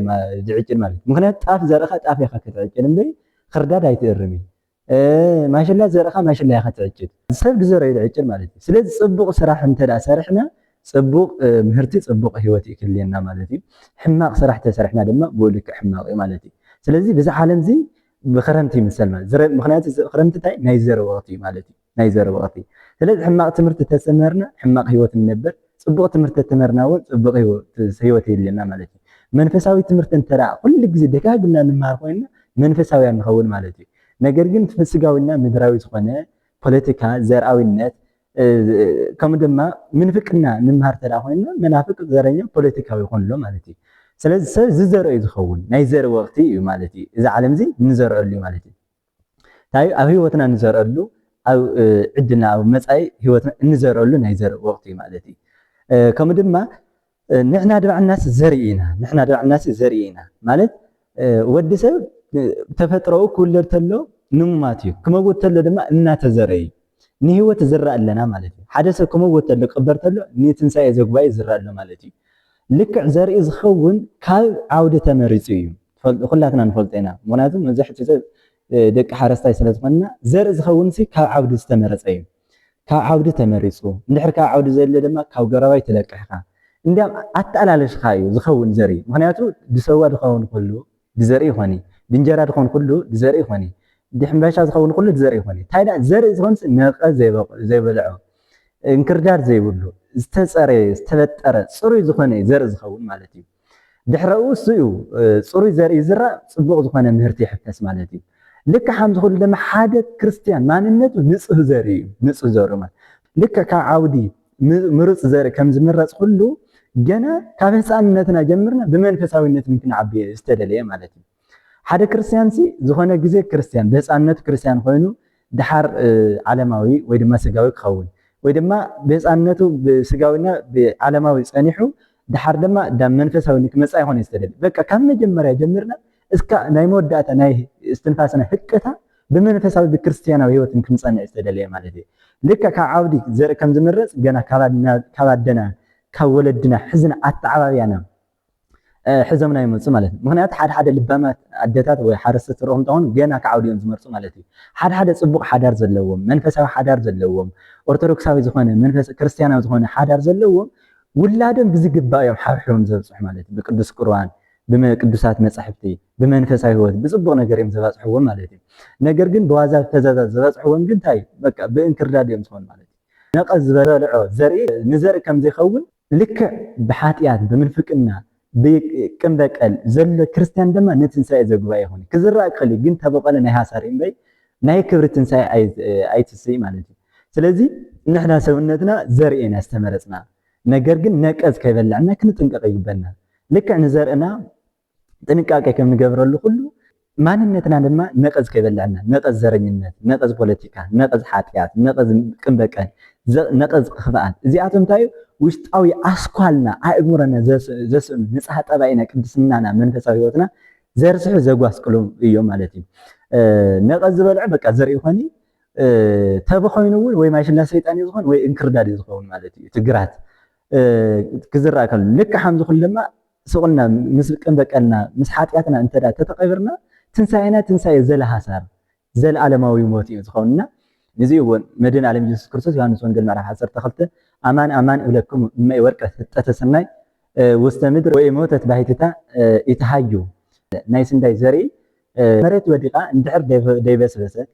ዝዕጭድ ማለት እዩ። ምክንያቱ ጣፍ ዘርእኻ ጣፍ ኢኻ ክትዕጭድ እምበይ ክርዳድ ኣይትእርም እዩ። ማሽላ ዘርእኻ ማሽላ ኢኻ ትዕጭድ ሰብ ዝዘርአ ይዕጭድ ማለት እዩ። ስለዚ ጽቡቕ ስራሕ እንተደኣ ሰርሕና ፅቡቕ ምህርቲ ፅቡቕ ሂወት ይክልየና ማለት እዩ ሕማቕ ስራሕ ተሰሪሕና ድማ ብልክ ሕማቕ እዩ ማለት እዩ ስለዚ በዚ ዓለም እዚ ብክረምቲ ይምሰል ማለት ምክንያቱ ክረምቲ እንታይ ናይ ዘረ ወቅቲ እዩ ማለት እዩ ናይ ዘረ ወቅቲ ስለዚ ሕማቕ ትምህርቲ ተሰመርና ሕማቕ ሂወት ንነብር ፅቡቕ ትምህርቲ ተመርና እውን ፅቡቕ ሂወት ይልየና ማለት እዩ መንፈሳዊ ትምህርቲ እንተራ ኩሉ ግዜ ደጋግምና ንማር ኮይና መንፈሳውያን ንኸውን ማለት እዩ ነገር ግን ስጋዊና ምድራዊ ዝኾነ ፖለቲካ ዘርአዊነት ከምኡ ድማ ምንፍቅና ንምሃር ተራ ኮይና መናፍቅ ዘረኛ ፖለቲካዊ ይኾንሎ ማለት እዩ ስለዚ ሰብ ዝዘርኦ ዝኸውን ናይ ዘር ወቅቲ እዩ ማለት እዩ እዚ ዓለም እዚ ንዘርአሉ ማለት እዩ እንታይ ኣብ ሂወትና ንዘርአሉ ኣብ ዕድና ኣብ መጻኢ ሂወትና እንዘርአሉ ናይ ዘር ወቅቲ ማለት እዩ ከምኡ ድማ ንሕና ድባዕናስ ዘርኢና ማለት ወዲ ሰብ ተፈጥሮኡ ክውለድ ተሎ ንሙማት እዩ ክመውት ተሎ ድማ እናተዘርአ እዩ ንሂወት ዝረአ ኣለና ማለት እዩ ሓደ ሰብ ክመውት ተሎ ክቅበር ተሎ ንትንሳኤ ዘጉባኤ ዝረአ ኣሎ ማለት እዩ ልክዕ ዘርኢ ዝኸውን ካብ ዓውዲ ተመሪፁ እዩ ኩላትና ንፈልጦ ኢና ምክንያቱ መብዛሕትኡ ሰብ ደቂ ሓረስታይ ስለ ዝኾንና ዘርኢ ዝኸውን ካብ ዓውዲ ዝተመረፀ እዩ ካብ ዓውዲ ተመሪፁ እንድሕር ካብ ዓውዲ ዘለ ድማ ካብ ገረባይ ተለቅሕካ እንዲያም ኣተኣላለሽካ እዩ ዝኸውን ዘርኢ ምክንያቱ ድሰዋ ድኸውን ኩሉ ድዘርኢ ይኾን ድንጀራ ድኾን ኩሉ ድዘርኢ ይኾን ድሕምባሻ ዝኸውን ኩሉ ድዘርኢ ይኾን ታይዳ ዘርኢ ዝኾንስ ነቐዝ ዘይበልዖ እንክርዳድ ዘይብሉ ዝተፀረየ ዝተበጠረ ፅሩይ ዝኾነ ዘርኢ ዝኸውን ማለት እዩ ድሕረኡ እሱ እዩ ፅሩይ ዘርኢ ዝራእ ፅቡቕ ዝኾነ ምህርቲ ይሕፈስ ማለት እዩ ልክዕ ከምዚ ኩሉ ድማ ሓደ ክርስቲያን ማንነቱ ንፁህ ዘርኢ እዩ ንፁህ ዘርኢ ማለት ልክዕ ካብ ዓውዲ ምሩፅ ዘርኢ ከም ዝምረፅ ኩሉ ገና ካብ ህፃንነትና ጀምርና ብመንፈሳዊነት ንክንዓቢ ዝተደለየ ማለት እዩ ሓደ ክርስቲያን ዝኾነ ግዜ ክርስቲያን ብህፃንነቱ ክርስቲያን ኮይኑ ድሓር ዓለማዊ ወይ ድማ ስጋዊ ክኸውን ወይ ድማ ብህፃንነቱ ብስጋዊና ብዓለማዊ ፀኒሑ ድሓር ድማ ዳ መንፈሳዊ ንክመፃ ይኾነ ዝተደለ በቃ ካብ መጀመርያ ጀምርና እስካ ናይ መወዳእታ ናይ እስትንፋስና ህቅታ ብመንፈሳዊ ብክርስቲያናዊ ሂወት ንክንፀንዕ ዝተደለየ ማለት እዩ ልክዕ ካብ ዓውዲ ዘርኢ ከም ዝምረፅ ገና ካብ ኣደና ካብ ወለድና ሕዝና ኣተዓባብያና ሕዘምና ይመፁ ማለት እዩ ምክንያቱ ሓደ ልባማት ኣደታት ወይ ሓረስቶት ትርኦም ተኾኑ ገና ካብ ዓውዲ እዮም ዝመርፁ ማለት እዩ ሓደ ፅቡቕ ሓዳር ዘለዎም መንፈሳዊ ሓዳር ዘለዎም ኦርቶዶክሳዊ ዝኾነ መንፈስ ክርስቲያናዊ ዝኾነ ሓዳር ዘለዎም ውላዶም ብዝግባእ እዮም ሓብሒቦም ዘብፅሑ ማለት እዩ ብቅዱስ ቁርባን ብቅዱሳት መጻሕፍቲ ብመንፈሳዊ ሂወት ብፅቡቕ ነገር እዮም ዘባፅሕዎም ማለት እዩ ነገር ግን ብዋዛ ፈዛዛ ዘባፅሕዎም ግን እንታይ በቃ ብእንክርዳድ እዮም ዝኾኑ ማለት እዩ ነቐዝ ዝበልዖ ዘርኢ ንዘርኢ ከም ዘይኸውን ልክዕ ብሓጢያት ብምንፍቅና ብቅም በቀል ዘሎ ክርስቲያን ድማ ንትንሳኤ ዘጉባኤ ይኹን ክዝራእ ክእል ግን ተበቀለ ናይ ሃሳር እምበይ ናይ ክብሪ ትንሳኤ ኣይትስይ ማለት እዩ ስለዚ ንሕና ሰውነትና ዘርኤና ዝተመረፅና ነገር ግን ነቀዝ ከይበላዕና ክንጥንቀቕ ይግበና ልክዕ ንዘርእና ጥንቃቄ ከም ንገብረሉ ኩሉ ማንነትና ድማ ነቀዝ ከይበላዕና ነቀዝ ዘረኝነት ነቀዝ ፖለቲካ ነቀዝ ሓጢያት ነቀዝ ቅም በቀል ነቀዝ ክፍኣት እዚኣቶም እንታይ ውሽጣዊ ኣስኳልና ኣእምሮና ዘስእኑ ንፅሓ ጠባይና ቅድስናና መንፈሳዊ ሂወትና ዘርስሑ ዘጓስቅሉ እዮም ማለት እዩ ነቀዝ ዝበልዑ በቃ ዘርኢ ይኾን ተበኮይኑ እውን ወይ ማይሽላ ሰይጣን ዝኾን ወይ እንክርዳድ ዝኸውን ማለት እዩ ትግራት ክዝራእ ከሎ ልክዕ ከምዚ ኩሉ ድማ ስቁልና ምስ ቅም በቀልና ምስ ሓጢያትና እንተዳ ተተቀቢርና ትንሳኤና ትንሳኤ ዘለሃሳር ዘለዓለማዊ ሞት እዩ ዝኸውንና እዚ እውን መድን ዓለም ኢየሱስ ክርስቶስ ዮሐንስ ወንጌል ምዕራፍ 12 ኣማን ኣማን እብለኩም እመይ ወርቀት ህጠተ ሰናይ ውስተ ምድር ወይ ሞተት ባሕቲታ ይተሃዩ ናይ ስንዳይ ዘርኢ መሬት ወዲቃ እንድሕር ደይበስበሰት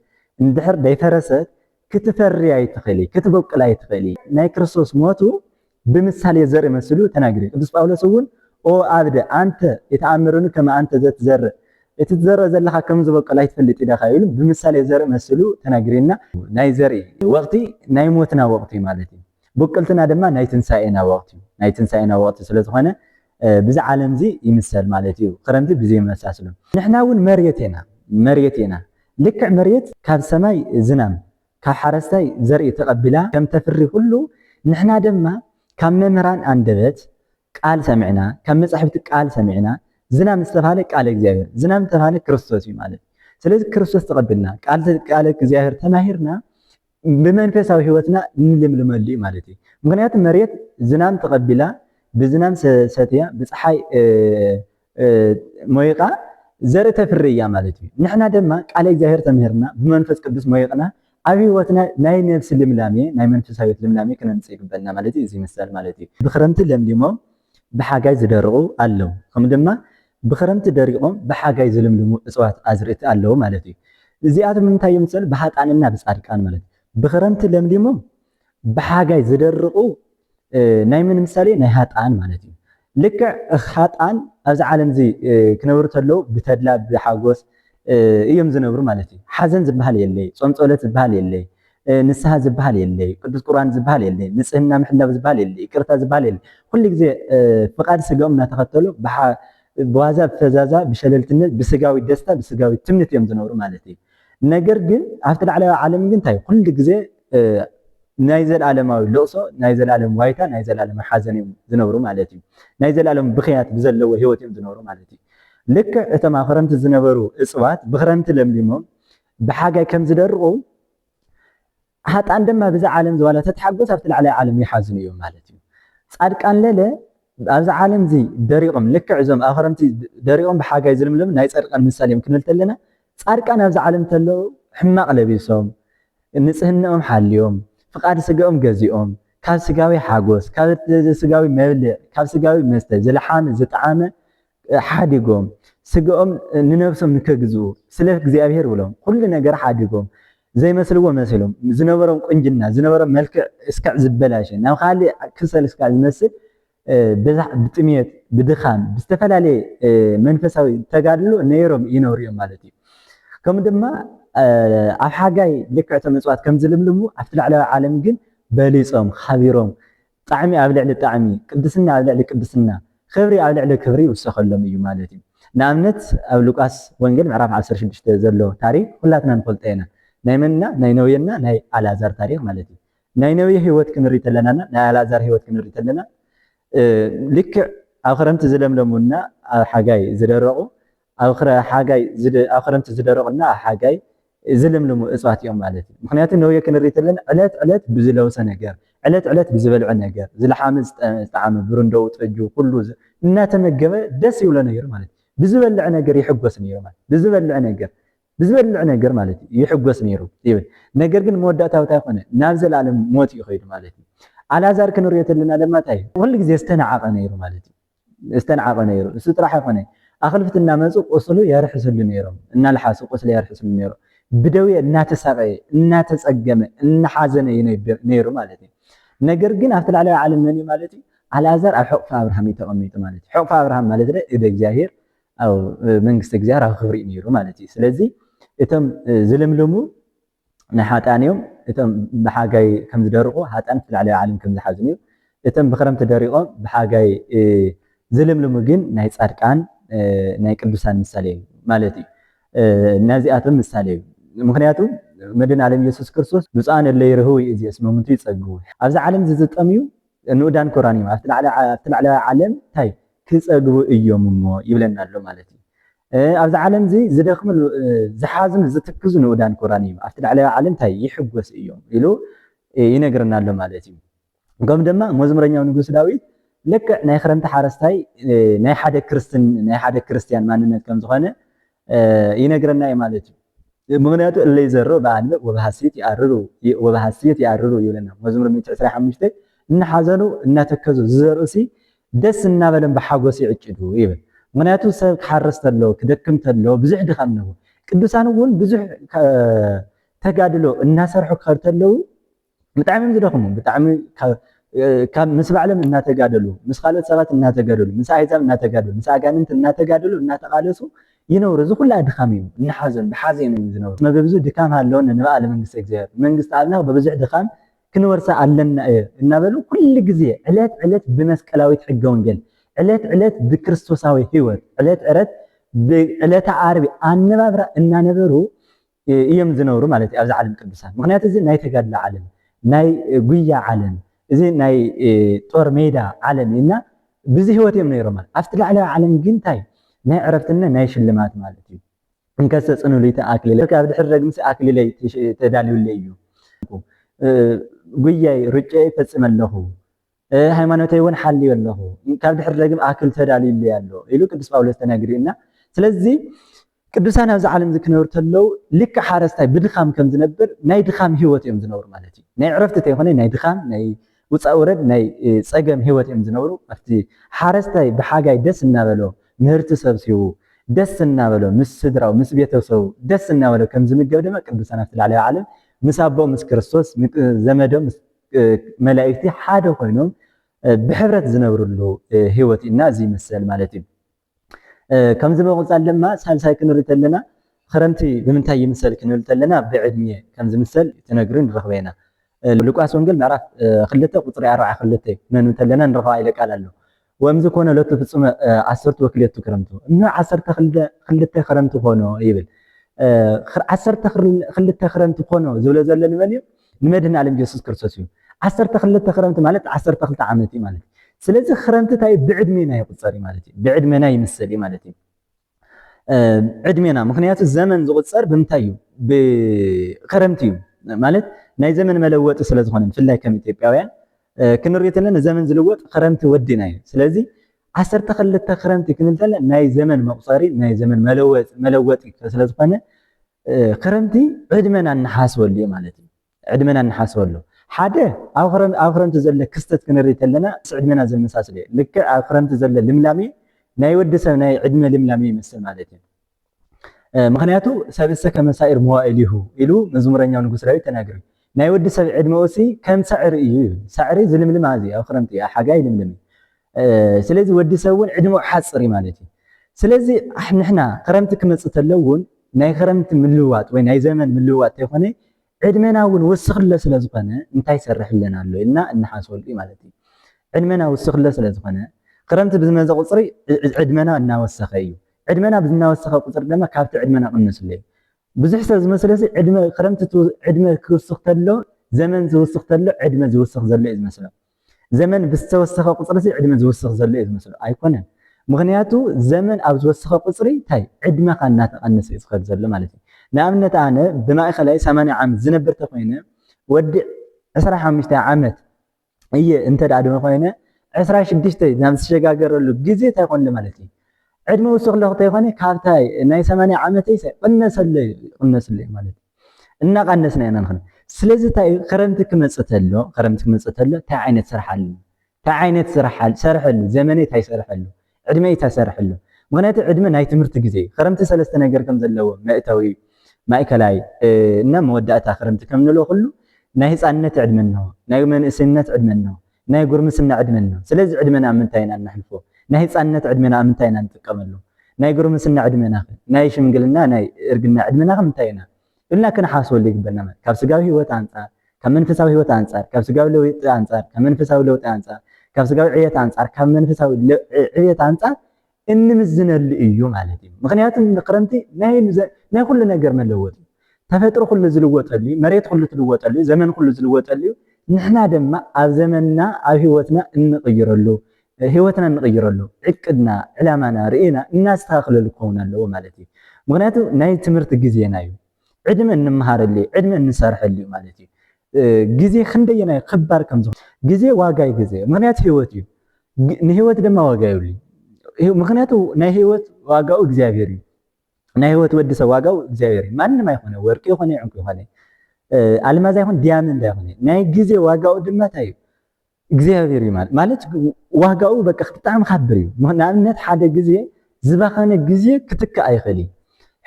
እንድሕር ደይፈረሰት ክትፈሪ ኣይትኽእሊ ክትበቁል ኣይትኽእሊ ናይ ክርስቶስ ሞቱ ብምሳሌ ዘርኢ መስሉ ተናግሪ ቅዱስ ጳውሎስ እውን ኦ አብደ አንተ የተአምሩን ከማ አንተ ዘትዘርእ እትዘርእ ዘለካ ከም ዝበቀል ኣይትፈልጥ ኢዳኻ ይሉ ብምሳሌ ዘርኢ መስሉ ተናግሪና ናይ ዘርኢ ወቅቲ ናይ ሞትና ወቅቲ ማለት እዩ በቀልትና ድማ ናይ ትንሳኤና ወቅቲ ናይ ትንሳኤና ወቅቲ ስለ ዝኾነ ብዛ ዓለም እዚ ይምሰል ማለት እዩ ክረምቲ ብዘይ መሳስሉ ንሕና እውን መሬትና ልክዕ መሬት ካብ ሰማይ ዝናም ካብ ሓረስታይ ዘርኢ ተቀቢላ ከም ተፍሪ ሁሉ ንሕና ድማ ካብ መምህራን አንደበት ቃል ሰሚዕና ካብ መጻሕፍቲ ቃል ሰሚዕና ዝናም ዝተባሃለ ቃል እግዚአብሔር ዝናም ዝተባሃለ ክርስቶስ እዩ ማለት ስለዚ ክርስቶስ ተቀብልና ቃል እግዚአብሔር ተማሂርና ብመንፈሳዊ ሂወትና እንልምልመሉ ማለት እዩ ምክንያቱ መሬት ዝናም ተቀቢላ ብዝናም ሰትያ ብፀሓይ ሞይቃ ዘርኢ ተፍሪ እያ ማለት እዩ ንሕና ድማ ቃል እግዚአብሔር ተማሂርና ብመንፈስ ቅዱስ ሞይቅና أبي وتنا ناي نفس اللملامي ناي منفساويت اللملامي كنا نسيق بالنا مالتي زي مثال مالتي بخرمت اللملمو بحاجاي زدرقوا ألو كم دما بخرمت دريقهم بحاجاي زلملمو أصوات أزرت ألو مالتي زيادة من تاي مثال بحات عن النابس أركان مالتي بخرمت اللملمو بحاجاي زدرقوا ناي من مثالي ناي هات عن مالتي لك هات عن أز عالم زي كنورت له بتدلا بحاجوس እዮም ዝነብሩ ማለት እዩ ሓዘን ዝበሃል የለይ ጾም ጸሎት ዝበሃል የለይ ንስሐ ዝበሃል የለይ ቅዱስ ቁርአን ዝበሃል የለይ ንጽህና ምሕላብ ዝበሃል የለይ ይቅርታ ዝበሃል የለይ ኩሉ ግዜ ፍቃድ ስጋኦም እናተኸተሉ በዋዛ ፈዛዛ ብሸለልትነት ብስጋዊ ደስታ ብስጋዊ ትምኒት እዮም ዝነብሩ ማለት እዩ ነገር ግን ኣብቲ ላዕላዊ ዓለም ግን እንታይ ኩሉ ግዜ ናይ ዘለዓለማዊ ልቕሶ ናይ ዘለዓለም ዋይታ ናይ ዘለዓለም ሓዘን እዮም ዝነብሩ ማለት እዩ ናይ ዘለዓለም ብኽያት ብዘለዎ ህይወት እዮም ዝነብሩ ማለት እዩ ልክ እተማ ክረምቲ ዝነበሩ እጽዋት ብክረምቲ ለምሊሞም ብሓጋይ ከም ዝደርቁ ሃጣን ድማ ብዛ ዓለም ዝዋላ ተተሓጎስ ኣብቲ ላዕላይ ዓለም ይሓዝኑ እዮም ማለት እዩ ጻድቃን ለለ ኣብዛ ዓለም ዚ ደሪቆም ልክ ዕዞም ኣብ ክረምቲ ደሪቆም ብሓጋይ ዝልምልም ናይ ጻድቃን ምሳሌ እዮም ክንብል ተለና ጻድቃን ኣብዛ ዓለም ተለው ሕማቅ ለቢሶም ንጽህናኦም ሓልዮም ፍቃድ ስጋኦም ገዚኦም ካብ ስጋዊ ሓጎስ ካብ ስጋዊ መብልዕ ካብ ስጋዊ መስተ ዝለሓመ ዝጣዓመ ሓዲጎም ስጋኦም ንነፍሶም ንከግዝኡ ስለ እግዚአብሔር ብሎም ኩሉ ነገር ሓዲጎም ዘይመስልዎ መሰሎም ዝነበሮም ቁንጅና ዝነበሮም መልክዕ እስካዕ ዝበላሸ ናብ ካሊእ ክሰል እስካዕ ዝመስል ብጥሜት ብድኻም ብዝተፈላለየ መንፈሳዊ ተጋድሎ ነይሮም ይነብሩ እዮም ማለት እዩ ከም ድማ ኣብ ሓጋይ ልክዕቶም እፅዋት ከም ዝልምልሙ ኣብቲ ላዕላዊ ዓለም ግን በሊፆም ሓቢሮም ጣዕሚ ኣብ ልዕሊ ጣዕሚ ቅድስና ኣብ ልዕሊ ቅድስና ክብሪ ኣብ ልዕሊ ክብሪ ይውሰኸሎም እዩ ማለት እዩ ንኣብነት ኣብ ሉቃስ ወንጌል ምዕራፍ 16 ዘሎ ታሪክ ኩላትና ንፈልጦ ኢና ናይ መንና ናይ ነውየና ናይ ኣልዓዛር ታሪክ ማለት እዩ ናይ ነውየ ህይወት ክንርኢ ተለና ናይ ኣልዓዛር ህይወት ክንርኢ ተለና ልክዕ ኣብ ክረምቲ ዝለምለሙና ኣብ ሓጋይ ዝደረቁ ኣብ ክረምቲ ዝደረቁና ኣብ ሓጋይ ዝልምልሙ እፅዋት እዮም ማለት እዩ ምክንያቱ ነውየ ክንርኢ ተለና ዕለት ዕለት ብዝለውሰ ነገር ዕለት ዕለት ብዝበልዖ ነገር ዝለሓመ ዝጣዓመ ብርንዶው ጠጁ ኩሉ እናተመገበ ደስ ይብሎ ነይሩ ማለት እዩ ብዝበልዕ ነገር ይሕጎስ ነይሩ ማለት ብዝበልዕ ነገር ማለት እዩ ይሕጎስ ነይሩ ይብል ነገር ግን መወዳእታው እንታይ ኮነ ናብ ዘላለም ሞት ይኸይዱ ማለት እዩ ኣልዓዛር ክንሪኦ ተለና ድማ እንታይ ኩሉ ግዜ ዝተናዓቀ ነይሩ ማለት እዩ ዝተናዓቀ ነይሩ እሱ ጥራሕ ይኮነ ኣኽልፍት እናመፁ ቁስሉ የርሕስሉ ነይሮም እናልሓሱ ቁስሉ የርሕስሉ ነይሩ ብደውየ እናተሳቀየ እናተፀገመ እናሓዘነ ነይሩ ማለት እዩ ነገር ግን ኣብቲ ላዕላዊ ዓለም መን እዩ ማለት እዩ ኣልዓዛር ኣብ ሕቑፊ ኣብርሃም እዩ ተቐሚጡ ማለት እዩ ሕቑፊ ኣብርሃም ማለት እደ እግዚኣብሔር ኣብ መንግስቲ እግዚኣብሔር ኣብ ክብሪ ነይሩ ማለት እዩ ስለዚ እቶም ዝልምልሙ ናይ ሓጣን እዮም እቶም ብሓጋይ ከም ዝደርቁ ሓጣን ኣብቲ ላዕላዊ ዓለም ከም ዝሓዝኑ እዩ እቶም ብክረምቲ ደሪቆም ብሓጋይ ዝልምልሙ ግን ናይ ጻድቃን ናይ ቅዱሳን ምሳሌ እዩ ማለት እዩ ናዚኣቶም ምሳሌ እዩ ምክንያቱ መድን ዓለም ኢየሱስ ክርስቶስ ብፁዓን እለ ይርህቡ እዚኦም ምንቱ ይጸግቡ ኣብዚ ዓለም ዝዝጠምዩ ንኡዳን ኮራን እዮም ኣብቲ ላዕላዊ ዓለም እንታይ ክጸግቡ እዮም እሞ ይብለና ኣሎ ማለት እዩ ኣብዚ ዓለም እዚ ዝደኽሙ ዝሓዝኑ ዝትክዙ ንኡዳን ኮራን እዮም ኣብቲ ላዕላዊ ዓለም እንታይ ይሕጎስ እዮም ኢሉ ይነግረና ኣሎ ማለት እዩ ከም ድማ መዝሙረኛው ንጉስ ዳዊት ልክዕ ናይ ክረምቲ ሓረስታይ ናይ ሓደ ክርስቲያን ማንነት ከም ዝኾነ ይነግረና እዩ ማለት እዩ ምክንያቱ እለ ይዘርኡ ብኣንብዕ ወብሃሲት ይኣርሩ ይብለና መዝሙር 125 እናሓዘኑ እናተከዙ ዝዘርእሲ ደስ እናበለም ብሓጎስ ይዕጭዱ ይብል ምክንያቱ ሰብ ክሓርስ ተሎ ክደክም ተሎ ብዙሕ ድኻም ነው ቅዱሳን እውን ብዙሕ ተጋድሎ እናሰርሑ ክኸዱ ተለው ብጣዕሚ ዝደኽሙ ብጣዕሚ ካብ ምስ ባዕሎም እናተጋደሉ ምስ ካልኦት ሰባት እናተጋደሉ ምስ ኣሕዛብ እናተጋደሉ ምስ ኣጋንንት እናተጋደሉ እናተቃለሱ ይነብሩ እዚ ኩላ ድኻም እዩ እናሓዘን ብሓዘን እዩ ዝነብሩ መበብዙ ድካም ሃለዎ ንበዓለ መንግስቲ እግዚኣብሔር መንግስቲ ኣብና በብዙሕ ድኻም ክንወርሳ ኣለና እናበሉ ኩሉ ግዜ ዕለት ዕለት ብመስቀላዊት ሕገ ወንጌል ዕለት ዕለት ብክርስቶሳዊ ህይወት ዕለት ብዕለተ ዓርቢ ኣነባብራ እናነበሩ እዮም ዝነብሩ ማለት እዩ ኣብዚ ዓለም ቅዱሳን ምክንያቱ እዚ ናይ ተጋድላ ዓለም ናይ ጉያ ዓለም እዚ ናይ ጦር ሜዳ ዓለም እና ብዙ ህይወት እዮም ነይሮም ኣብቲ ላዕላዊ ዓለም ግን እንታይ ናይ ዕረፍትና ናይ ሽልማት ማለት እዩ እንከሰ ጽኑሊተ ኣክሊለ ካብ ድሕሪ ረግምሲ ኣክሊለይ ተዳልዩለይ እዩ ጉያይ ርጨይ ፈጽመ ኣለኹ ሃይማኖተይ እውን ሓልዩ ኣለኹ ካብ ድሕሪ ረግም ኣክል ተዳልዩለይ ኣሎ ኢሉ ቅዱስ ጳውሎስ ተናግሪና ስለዚ ቅዱሳን ኣብዚ ዓለም ዝክነብሩ ተለው ልክ ሓረስታይ ብድኻም ከም ዝነብር ናይ ድኻም ሂወት እዮም ዝነብሩ ማለት እዩ። ናይ ዕረፍቲ ተይኮነ ናይ ድኻም ናይ ውፃእ ውረድ ናይ ፀገም ሂወት እዮም ዝነብሩ። ኣብቲ ሓረስታይ ብሓጋይ ደስ እናበሎ ምህርቲ ሰብሲቡ ደስ እናበሎ ምስ ስድራው ምስ ቤተሰቡ ደስ እናበሎ ከም ዝምገብ ድማ ቅዱሳን ኣብቲ ላዕለዋይ ዓለም ምስ ኣቦም ምስ ክርስቶስ ዘመዶም መላእክቲ ሓደ ኮይኖም ብሕብረት ዝነብሩሉ ሂወት ኢና እዚ ይመስል ማለት እዩ። ከምዚ በቆፃል ድማ ሳልሳይ ክንርኢ ተለና ክረምቲ ብምንታይ ይምሰል ክንብል ተለና ብዕድሜ ከም ዝምሰል ትነግሩ ንረኽበ ኢና። ሉቃስ ወንጌል ምዕራፍ 2 ቁፅሪ 42 ነን ተለና ንረኽባ ኢለ ቃል ኣሎ። ወምዝ ኮነ ለቱ ፍጹመ 12 ክረምቱ እኖ 12 ክረምቲ ኮኖ ይብል 12 ክረምቲ ኮኖ ዝብሎ ዘሎ ንመን እዩ? ንመድህን ዓለም ኢየሱስ ክርስቶስ እዩ። 12 ክረምቲ ማለት 12 ዓመት እዩ ማለት። ስለዚ ክረምቲ ታይ ብዕድሜና ይቁፀር ማለት እዩ። ብዕድሜና ይምሰል ማለት እዩ። ዕድሜና ምክንያቱ ዘመን ዝቁፀር ብምንታይ እዩ? ብክረምቲ እዩ ማለት ናይ ዘመን መለወጢ ስለዝኾነ ብፍላይ ከም ኢትዮጵያውያን ክንሪኦ ተለና ዘመን ዝልወጥ ክረምቲ ወዲና እዩ። ስለዚ 12 ክረምቲ ክንብል ተለና ናይ ዘመን መቁፀሪ ናይ ዘመን መለወጢ ስለዝኾነ ክረምቲ ዕድመና እንሓስበሉ ማለት እዩ። ዕድመና እንሓስበሉ ሓደ ኣብ ክረምቲ ዘሎ ክስተት ክንሪኢ ተለና ዕድመና ዝመሳሰል እዩ። ልክዕ ኣብ ክረምቲ ዘሎ ልምላሜ ናይ ወዲ ሰብ ናይ ዕድመ ልምላሜ ይመስል ማለት እዩ። ምክንያቱ ሰብእሰ ከመሳኢር መዋኢሊሁ ኢሉ መዝሙረኛው ንጉስ ዳዊት ተናግሩ። ናይ ወዲ ሰብ ዕድመ ወሲ ከም ሳዕሪ እዩ። ሳዕሪ ዝልምልም ኣዝዩ ኣብ ክረምቲ ሓጋይ ልምልም። ስለዚ ወዲ ሰብ እውን ዕድመ ሓፅሪ ማለት እዩ። ስለዚ ንሕና ክረምቲ ክመፅእ ተለውን ናይ ክረምቲ ምልውዋጥ ወይ ናይ ዘመን ምልውዋጥ ተይኮነ ዕድመና እውን ወስኽለ ስለዝኾነ እንታይ ይሰርሕልና ኣሎ ኢልና እንሓስበሉ ማለት እዩ። ዕድመና ወስኽለ ስለዝኾነ ክረምቲ ብዝመፀ ቁፅሪ ዕድመና እናወሰኸ እዩ። ዕድመና ብዝናወሰኸ ቁፅሪ ድማ ካብቲ ዕድመና ቅንስለ እዩ። ብዙሕ ሰብ ዝመስለሲ ክረምቲ ዕድመ ክውስኽ ተሎ ዘመን ዝውስኽ ተሎ ዕድመ ዝውስኽ ዘሎ እዩ ዝመስሎ። ዘመን ብዝተወሰኸ ቁፅሪ ዕድመ ዝውስኽ ዘሎ እዩ ዝመስሎ። ኣይኮነን። ምክንያቱ ዘመን ኣብ ዝወሰኸ ቁፅሪ እንታይ ዕድመኻ እናተቐነሰ እዩ ዝኸድ ዘሎ ማለት እዩ። ንኣብነት ኣነ ብማእኸላይ 80 ዓመት ዝነብር ተኮይነ ወዲ 25 ዓመት እየ እንተዳኣ ድማ ኮይነ 26 ናብ ዝሸጋገረሉ ግዜ እንታይ ኮንለ ማለት እዩ። ዕድመ ውስኽ ለኽተ ይኮነ ካብታይ ናይ 80 ዓመተይ ቅነሰለይ ማለት እዩ። እናቀነስና ኢና ንኽነ። ስለዚ እንታይ ክረምቲ ክመፅእ ተሎ እንታይ ዓይነት ስራሕ ኣሎ? እንታይ ዓይነት ስራሕ ሰርሐሉ? ዘመነይ እንታይ ሰርሐሉ? ዕድመይ እንታይ ሰርሐሉ? ምክንያቱ ዕድመ ናይ ትምህርቲ ግዜ ክረምቲ ሰለስተ ነገር ከም ዘለዎ መእተዊ ማእከላይ እና መወዳእታ ክረምቲ ከም ንብሎ ኩሉ ናይ ህፃንነት ዕድመ እንሆ፣ ናይ መንእሰይነት ዕድመ እንሆ፣ ናይ ጉርምስና ዕድመ እንሆ። ስለዚ ዕድመና ምንታይ ኢና እናሕልፎ? ናይ ህፃንነት ዕድመና ምንታይ ኢና ንጥቀመሉ? ናይ ጉርምስና ዕድመና ናይ ሽምግልና ናይ እርግና ዕድመና ምንታይ ኢና ኢልና ክንሓስበሉ ይግበአና ማለት ካብ ስጋዊ ህይወት አንፃር ካብ መንፈሳዊ ህይወት አንፃር ካብ ስጋዊ ለውጢ አንፃር ካብ መንፈሳዊ ለውጢ አንፃር ካብ ስጋዊ ዕየት አንፃር ካብ መንፈሳዊ ዕየት አንፃር እንምዝነሉ እዩ ማለት እዩ። ምክንያቱ ክረምቲ ናይ ኩሉ ነገር መለወጥ ተፈጥሮ ኩሉ ዝልወጠሉ መሬት ኩሉ ትልወጠሉ ዘመን ኩሉ ዝልወጠሉ ንሕና ድማ ኣብ ዘመንና ኣብ ህይወትና እንቕይረሉ ህይወትና እንቕይረሉ ዕቅድና ዕላማና ርኢና እናስተኻኽለሉ ክኸውን ኣለዎ ማለት እዩ። ምክንያቱ ናይ ትምህርቲ ግዜና እዩ። ዕድመ እንመሃረሉ ዕድመ እንሰርሐሉ ማለት እዩ። ግዜ ክንደየናይ ክባር ከም ዝኾነ ግዜ ዋጋይ ግዜ ምክንያቱ ህይወት እዩ። ንህይወት ድማ ዋጋ ይብሉ። ምክንያቱ ናይ ህይወት ዋጋኡ እግዚአብሔር እዩ። ናይ ህይወት ወዲ ሰብ ዋጋው እግዚአብሔር እዩ። ማንም አይኮነ ወርቂ ይኮነ ዕንቁ ይኮነ አልማዝ አይኮነ ዲያመንድ አይኮነ ናይ ግዜ ዋጋው ድማ ታይ እግዚአብሔር እዩ ማለት ዋጋው በቃ ብጣዕሚ ከብር እዩ። ንኣብነት ሓደ ግዜ ዝባኸነ ግዜ ክትካ ኣይኽእል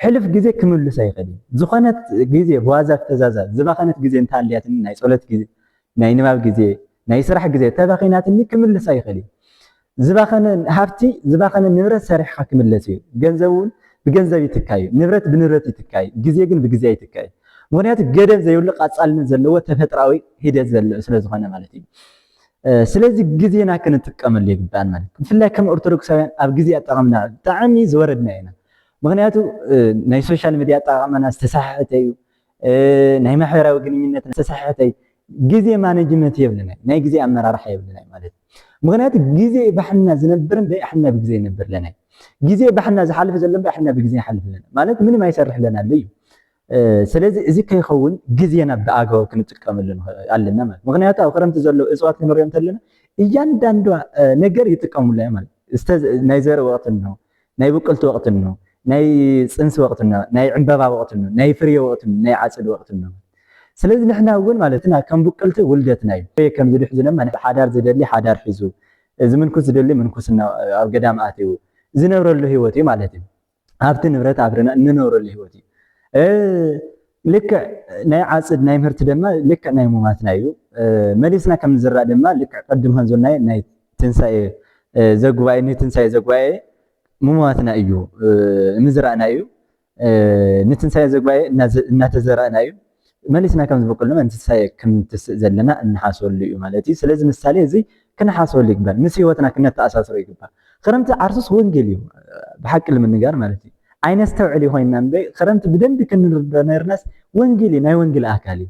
ሕልፍ ግዜ ክምልስ ኣይኽእል ዝኾነት ግዜ በዋዛ ተዛዛ ዝባኸነት ግዜ እንታልያትን ናይ ጸሎት ግዜ ናይ ንባብ ግዜ ናይ ስራሕ ግዜ ተባኺናትኒ ክምልስ ኣይኽእል ዝባኸነ ሃብቲ ዝባኸነ ንብረት ሰሪሕካ ክምለስ እዩ። ገንዘቡን ብገንዘብ ይትካዩ ንብረት ብንብረት ይትካዩ ግዜ ግን ብግዜ ይትካዩ። ምክንያቱ ገደብ ዘይብሉ ቃጻልነት ዘለዎ ተፈጥራዊ ሂደት ዘለዎ ስለዝኾነ ማለት እዩ። ስለዚ ግዜና ክንጥቀመሉ ይግባእ ማለት ብፍላይ ከም ኦርቶዶክሳውያን ኣብ ግዜ አጠቃቅምና ብጣዕሚ ዝወረድና ኢና። ምክንያቱ ናይ ሶሻል ሚድያ አጠቃቅማና ዝተሳሓሐተ እዩ። ናይ ማሕበራዊ ግንኙነት ዝተሳሓሐተ እዩ። ግዜ ማኔጅመንት የብልና ናይ ግዜ አመራርሓ የብልና ማለት ምክንያቱ ግዜ ባሕና ዝነብርን በእሕና ብግዜ ይነብር ለና ግዜ ባሕና ዝሓልፍ ዘለን በእሕና ብግዜ ይሓልፍ ለና ማለት ምንም አይሰርሕ ለና እዩ። ስለዚ እዚ ከይኸውን ግዜና ብኣግባቡ ክንጥቀመሉ ኣለና ማለት ምክንያቱ ኣብ ክረምቲ ዘሎ እፅዋት ክንሪኦም ተለና እያንዳንዷ ነገር ይጥቀሙሉ ማለት ናይ ዘር ወቅት ነው ናይ ብቁልቲ ወቅት ነው ናይ ፅንሲ ወቅትና ናይ ዕንበባ ወቅትና ናይ ፍሬ ወቅትና ናይ ዓፅድ ወቅትና ስለዚ ንሕና እውን ማለትና ከም ቡቅልቲ ውልደትና እዩ ከም ዝድሕ ዝለማ ሓዳር ዝደሊ ሓዳር ሒዙ ዝምንኩስ ዝደሊ ምንኩስና ኣብ ገዳም ኣትዩ ዝነብረሉ ህይወት እዩ ማለት እዩ ኣብቲ ንብረት ኣብረና እንነብረሉ ህይወት እዩ ልክዕ ናይ ዓፅድ ናይ ምህርቲ ድማ ልክዕ ናይ ሙማትና እዩ መሊስና ከም ዝራእ ድማ ልክዕ ቅድም ከም ዝብልናዮ ናይ ትንሳኤ ዘጉባኤ ሙማትና እዩ ምዝራእና እዩ ንትንሳኤ ዘጉባኤ እናተዘራእና እዩ መሊስና ከም ዝበቀል ድማ ንትንሳኤ ከም ትስእ ዘለና እንሓስበሉ እዩ ማለት እዩ ስለዚ ምሳሌ እዚ ክንሓስበሉ ይግባል ምስ ህይወትና ክነተኣሳስሮ ይግባል ክረምቲ ዓርሱስ ወንጌል እዩ ብሓቂ ልምንጋር ማለት እዩ ኣይነስተውዕል ኮይና እምበይ ክረምቲ ብደንቢ ክንርዳእ ነርናስ ወንጌል ናይ ወንጌል ኣካል እዩ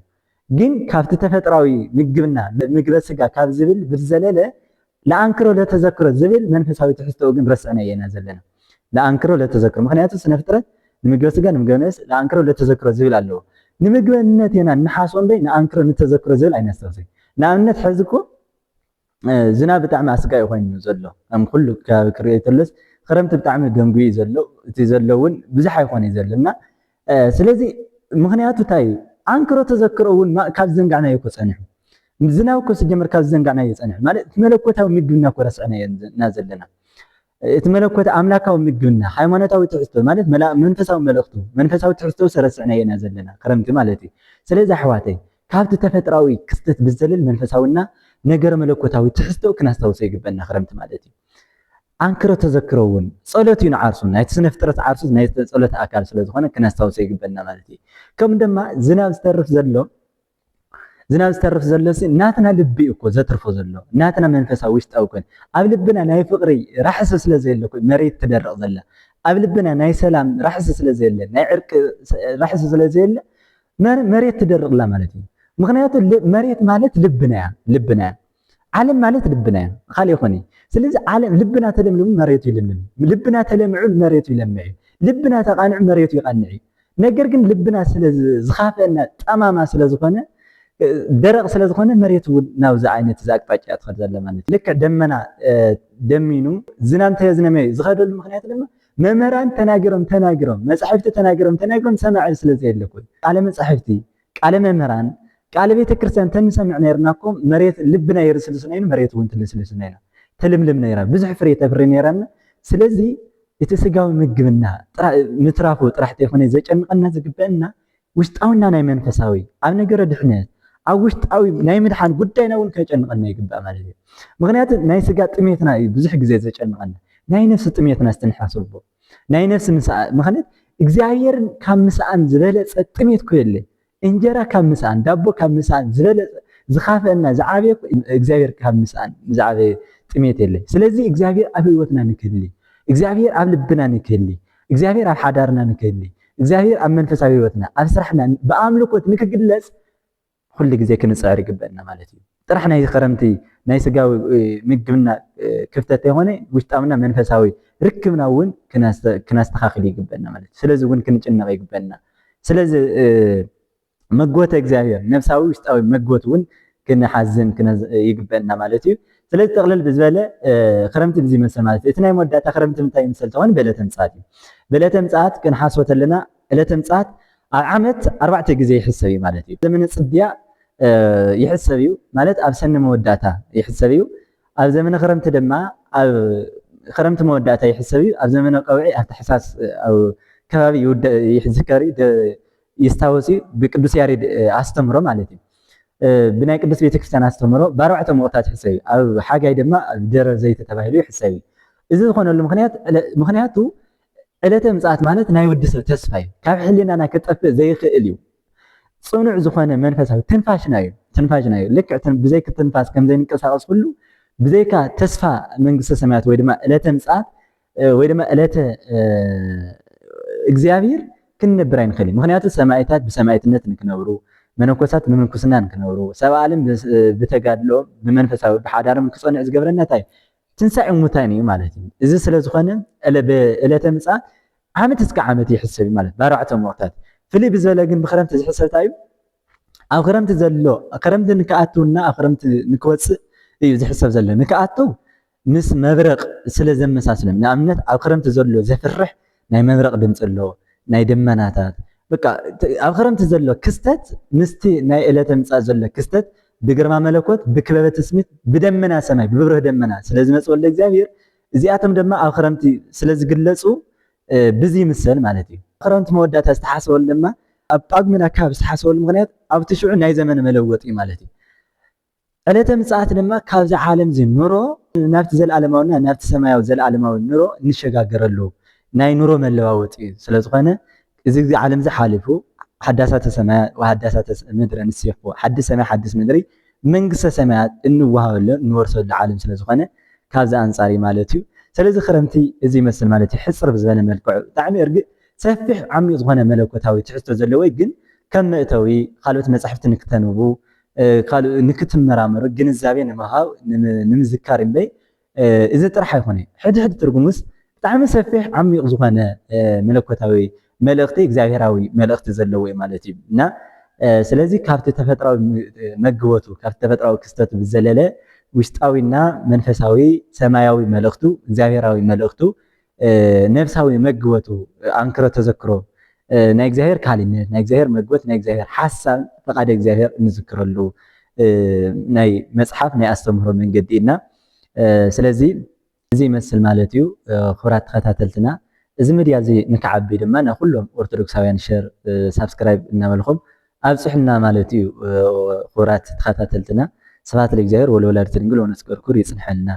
ግን ካብቲ ተፈጥራዊ ምግብና ምግበ ስጋ ካብ ዝብል ብዝዘለለ ለኣንክሮ ለተዘክሮ ዝብል መንፈሳዊ ትሕዝቶ ግን ረስዕና የና ዘለና ለኣንክሮ ለተዘክሮ ምክንያቱ ስነ ፍጥረት ንምግበ ስጋ ንምግበ ነፍስ ለኣንክሮ ለተዘክሮ ዝብል ኣለዎ ንምግበነት የና ንሓሶ እምበይ ንኣንክሮ ንተዘክሮ ዝብል ኣይነስተውሰይ ንኣብነት ሕዚ እኮ ዝናብ ብጣዕሚ ኣስጋኢ ኮይኑ ዘሎ ከም ኩሉ ከባቢ ክሪኦ ተለስ ክረምቲ ብጣዕሚ ገንጉ እዩ ዘሎ እቲ ዘሎ እውን ብዙሕ ኣይኮነ እዩ ዘለና ስለዚ ምክንያቱ እንታይ ኣንክሮ ተዘክሮ እውን ካብ ዘንጋዕና እኮ ፀኒሑ ዝናብ እኮ ስጀመር ካብ ዘንጋዕና እየ ፀኒሑ ማለት እቲ መለኮታዊ ምግብና እኮ ረስዕና ኢና ዘለና እቲ መለኮት ኣምላካዊ ምግብና ሃይማኖታዊ ትሕዝቶ ማለት መንፈሳዊ መልእኽቱ መንፈሳዊ ትሕዝቶ ረስዕና ኢና ዘለና ክረምቲ ማለት እዩ ስለዚ ኣሕዋተይ ካብቲ ተፈጥራዊ ክስተት ብዘለል መንፈሳዊና ነገር መለኮታዊ ትሕዝቶ ክናስታውሶ ይግበአና ክረምቲ ማለት እዩ ኣንክሮ ተዘክሮ እውን ጸሎት እዩ ንዓርሱ ናይቲ ስነ ፍጥረት ዓርሱ ናይ ጸሎት ኣካል ስለ ዝኾነ ክናስታውሶ ይግበአና ማለት እዩ ከም ድማ ዝናብ ዝተርፍ ዘሎ ናትና ልቢ እኮ ዘትርፎ ዘሎ ናትና መንፈሳዊ ውሽጣዊ ኮን ኣብ ልብና ናይ ፍቅሪ ራሕሲ ስለ ዘየለ መሬት ትደርቕ ዘላ ኣብ ልብና ናይ ሰላም ራሕሲ ስለ ዘየለ ናይ ዕርቂ ራሕሲ ስለ ዘየለ መሬት ትደርቕላ ማለት እዩ ምክንያቱ መሬት ማለት ልብና እያ ዓለም ማለት ልብና እያ ካሊእ ይኾን ስለዚ ዓለም ልብና ተለምልሙ መሬቱ ይለምልም ልብና ተለምዑ መሬቱ ይለምዕ ልብና ተቃንዑ መሬቱ ይቃንዕ ነገር ግን ልብና ስለ ዝኻፈአና ጠማማ ስለ ዝኾነ ደረቕ ስለ ዝኾነ መሬቱ ናብዚ ዓይነት ኣቅጣጫ ትኸድ ዘላ ማለት እዩ ልክዕ ደመና ደሚኑ ዝናብ እንተየዝነመ ዝኸደሉ ምክንያት ድማ መምህራን ተናጊሮም መጻሕፍቲ ተናጊሮም ሰማዕ ስለ ዘየለ ኮይኑ ቃለ መጻሕፍቲ ቃለ መምህራን ቃለ ቤተክርስትያን ተንሰምዕ ነርናኮም መሬት ልብና ይርስልስና እዩ መሬት እውን ትልስልስና ኢና ተልምልም ነይራ ብዙሕ ፍሬ ተፍሪ ነይራና ስለዚ እቲ ስጋዊ ምግብና ምትራፉ ጥራሕቲ ይኾነ ዘጨንቀና ዝግበአና ውሽጣዊና ናይ መንፈሳዊ ኣብ ነገረ ድሕነት ኣብ ውሽጣዊ ናይ ምድሓን ጉዳይና እውን ከጨንቀና ይግባእ ማለት እዩ ምክንያቱ ናይ ስጋ ጥሜትና እዩ ብዙሕ ግዜ ዘጨንቀና ናይ ነፍሲ ጥሜትና ስትንሓስቦ ናይ ነፍሲ ምክንያት እግዚአብሔርን ካብ ምስኣን ዝበለፀ ጥሜት ኮ የለ እንጀራ ካብ ምስኣን ዳቦ ካብ ምስኣን ዝበለፀ ዝኻፈአና ዝዓበየ እግዚአብሔር ካብ ምስኣን ዝዓበየ ጥሜት የለ ስለዚ እግዚአብሔር ኣብ ህይወትና ንክህሊ እግዚአብሔር ኣብ ልብና ንክህሊ እግዚአብሔር ኣብ ሓዳርና ንክህሊ እግዚአብሔር ኣብ መንፈሳዊ ህይወትና ኣብ ስራሕና ብኣምልኮት ንክግለጽ ኩሉ ግዜ ክንፅዕር ይግበአና ማለት እዩ ጥራሕ ናይ ክረምቲ ናይ ስጋዊ ምግብና ክፍተት ይኾነ ውሽጣዊና መንፈሳዊ ርክብና እውን ክናስተኻኽል ይግበአና ማለት እዩ ስለዚ እውን ክንጭነቕ ይግበአና ስለዚ መግቦተ እግዚአብሔር ነፍሳዊ ውሽጣዊ መግቦት እውን ክንሓዝን ይግበአና ማለት እዩ ስለዚ ጠቕለል ብዝበለ ክረምቲ ብዚ መሰል ማለት እዩ እቲ ናይ መወዳእታ ክረምቲ ምንታይ ይምሰል ተኾን በለተ ምፅኣት እዩ በለተ ምፅኣት ክንሓስቦ ተለና ዕለተ ምፅኣት ኣብ ዓመት 4 ግዜ ይሕሰብ እዩ ማለት እዩ ዘመነ ፅድያ ይሕሰብ እዩ ማለት ኣብ ሰኒ መወዳእታ ይሕሰብ እዩ ኣብ ዘመነ ክረምቲ ድማ ኣብ ክረምቲ መወዳእታ ይሕሰብ እዩ ኣብ ዘመነ ቀውዒ ኣብ ታሕሳስ ኣብ ከባቢ ይዝከር ይስታወስ እዩ ብቅዱስ ያሬድ ኣስተምሮ ማለት እዩ ብናይ ቅዱስ ቤተክርስትያን ኣስተምሮ ብ4 ወቕታት ይሕሰብ እዩ ኣብ ሓጋይ ድማ ኣብ ደረር ዘይተ ተባሂሉ ይሕሰብ እዩ እዚ ዝኾነሉ ምክንያቱ ዕለተ ምፅኣት ማለት ናይ ወዲ ሰብ ተስፋ እዩ ካብ ሕሊናና ክጠፍእ ዘይኽእል እዩ ጽኑዕ ዝኾነ መንፈሳዊ ትንፋሽና እዩ ልክዕ ብዘይካ ትንፋስ ከም ዘይንቀሳቀስ ሁሉ ብዘይካ ተስፋ መንግስተ ሰማያት ወይ ድማ ዕለተ ምፅኣት ወይ ድማ ዕለተ እግዚአብሔር ክንነብር ኣይንኽእልን ምክንያቱ ሰማዕታት ብሰማዕትነት ንክነብሩ መነኮሳት ብምንኩስና ንክነብሩ ሰብኣ ዓለም ብተጋድሎ ብመንፈሳዊ ብሓዳርም ክጸንዕ ዝገብረና እንታይ ትንሳኤ ሙታን እዩ ማለት እዩ እዚ ስለ ዝኾነ ዕለተ ምፅኣት ዓመት እስከ ዓመት ይሕሰብ እዩ ማለት ብ4 ወቕታት ፍልይ ብዝበለ ግን ብክረምቲ ዝሕሰብ እንታይ እዩ ኣብ ክረምቲ ዘሎ ክረምቲ ንክኣትውና ኣብ ክረምቲ ንክወፅእ እዩ ዝሕሰብ ዘሎ ንክኣትው ምስ መብረቕ ስለ ዘመሳስሎም ንኣብነት ኣብ ክረምቲ ዘሎ ዘፍርሕ ናይ መብረቕ ድምፂ ኣሎ ናይ ደመናታት በቃ ኣብ ክረምቲ ዘሎ ክስተት ምስቲ ናይ ዕለተ ምፅኣት ዘሎ ክስተት ብግርማ መለኮት ብክበበ ትስሚት ብደመና ሰማይ ብብርህ ደመና ስለዚ መጽ ወልደ እግዚአብሔር እዚኣቶም ድማ ኣብ ክረምቲ ስለዚ ግለጹ ብዚ ይምሰል ማለት እዩ ክረምቲ መወዳእታ ዝተሓሰበሉ ድማ ኣብ ጳጉሜን ኣካባቢ ዝተሓሰበሉ ምክንያት ኣብ ትሽዑ ናይ ዘመን መለወጢ ማለት እዩ ዕለተ ምጽኣት ድማ ካብዚ ዓለም እዚ ኑሮ ናብቲ ዘለዓለማውና ናብቲ ሰማያዊ ዘለዓለማዊ ኑሮ እንሸጋገረሉ ናይ ኑሮ መለዋወጢ ስለዝኾነ እዚ ዓለም ዝሓልፉ ሓዳሳተ ሰማይ ወሓዳሳተ ምድሪ ንስየፎ ሓድስ ሰማይ ሓድስ ምድሪ መንግስተ ሰማያት እንወሃበሉ እንወርሰሉ ዓለም ስለዝኾነ ካብዚ አንጻሪ ማለት እዩ ስለዚ ክረምቲ እዚ ይመስል ማለት እዩ ሕፅር ብዝበለ መልክዑ ብጣዕሚ እርግጥ ሰፊሕ ዓሚቕ ዝኾነ መለኮታዊ ትሕዝቶ ዘለዎ ግን ከም መእተዊ ካልኦት መጻሕፍቲ ንክተንብቡ ንክትመራመሩ ግንዛቤ ንምሃብ ንምዝካር እምበይ እዚ ጥራሕ ኣይኮነ ሕድሕድ ትርጉሙስ ብጣዕሚ ሰፊሕ ዓሚቕ ዝኾነ መለኮታዊ መልእኽቲ እግዚአብሔራዊ መልእኽቲ ዘለዎ ማለት እዩ እና ስለዚ ካብቲ ተፈጥራዊ መግቦቱ ካብቲ ተፈጥራዊ ክስተቱ ብዘለለ ውሽጣዊና መንፈሳዊ ሰማያዊ መልእኽቱ እግዚአብሔራዊ መልእኽቱ ነፍሳዊ መግቦቱ አንክሮ ተዘክሮ ናይ እግዚአብሔር ካሊነት ናይ እግዚአብሔር መግቦት ናይ እግዚአብሔር ሓሳብ ፈቃደ እግዚአብሔር እንዝክረሉ ናይ መጽሓፍ ናይ አስተምህሮ መንገዲ እና ስለዚ እዚ ይመስል ማለት እዩ ክቡራት ተኸታተልትና እዚ ሚድያ እዚ ንክዓቢ ድማ ንኩሎም ኦርቶዶክሳውያን ሼር ሳብስክራይብ እናበልኩም ኣብፅሕና ማለት እዩ ክቡራት ተኸታተልትና ስብሐት ለእግዚአብሔር ወለወላዲቱ ድንግል ወለመስቀሉ ክቡር ይጽንሐልና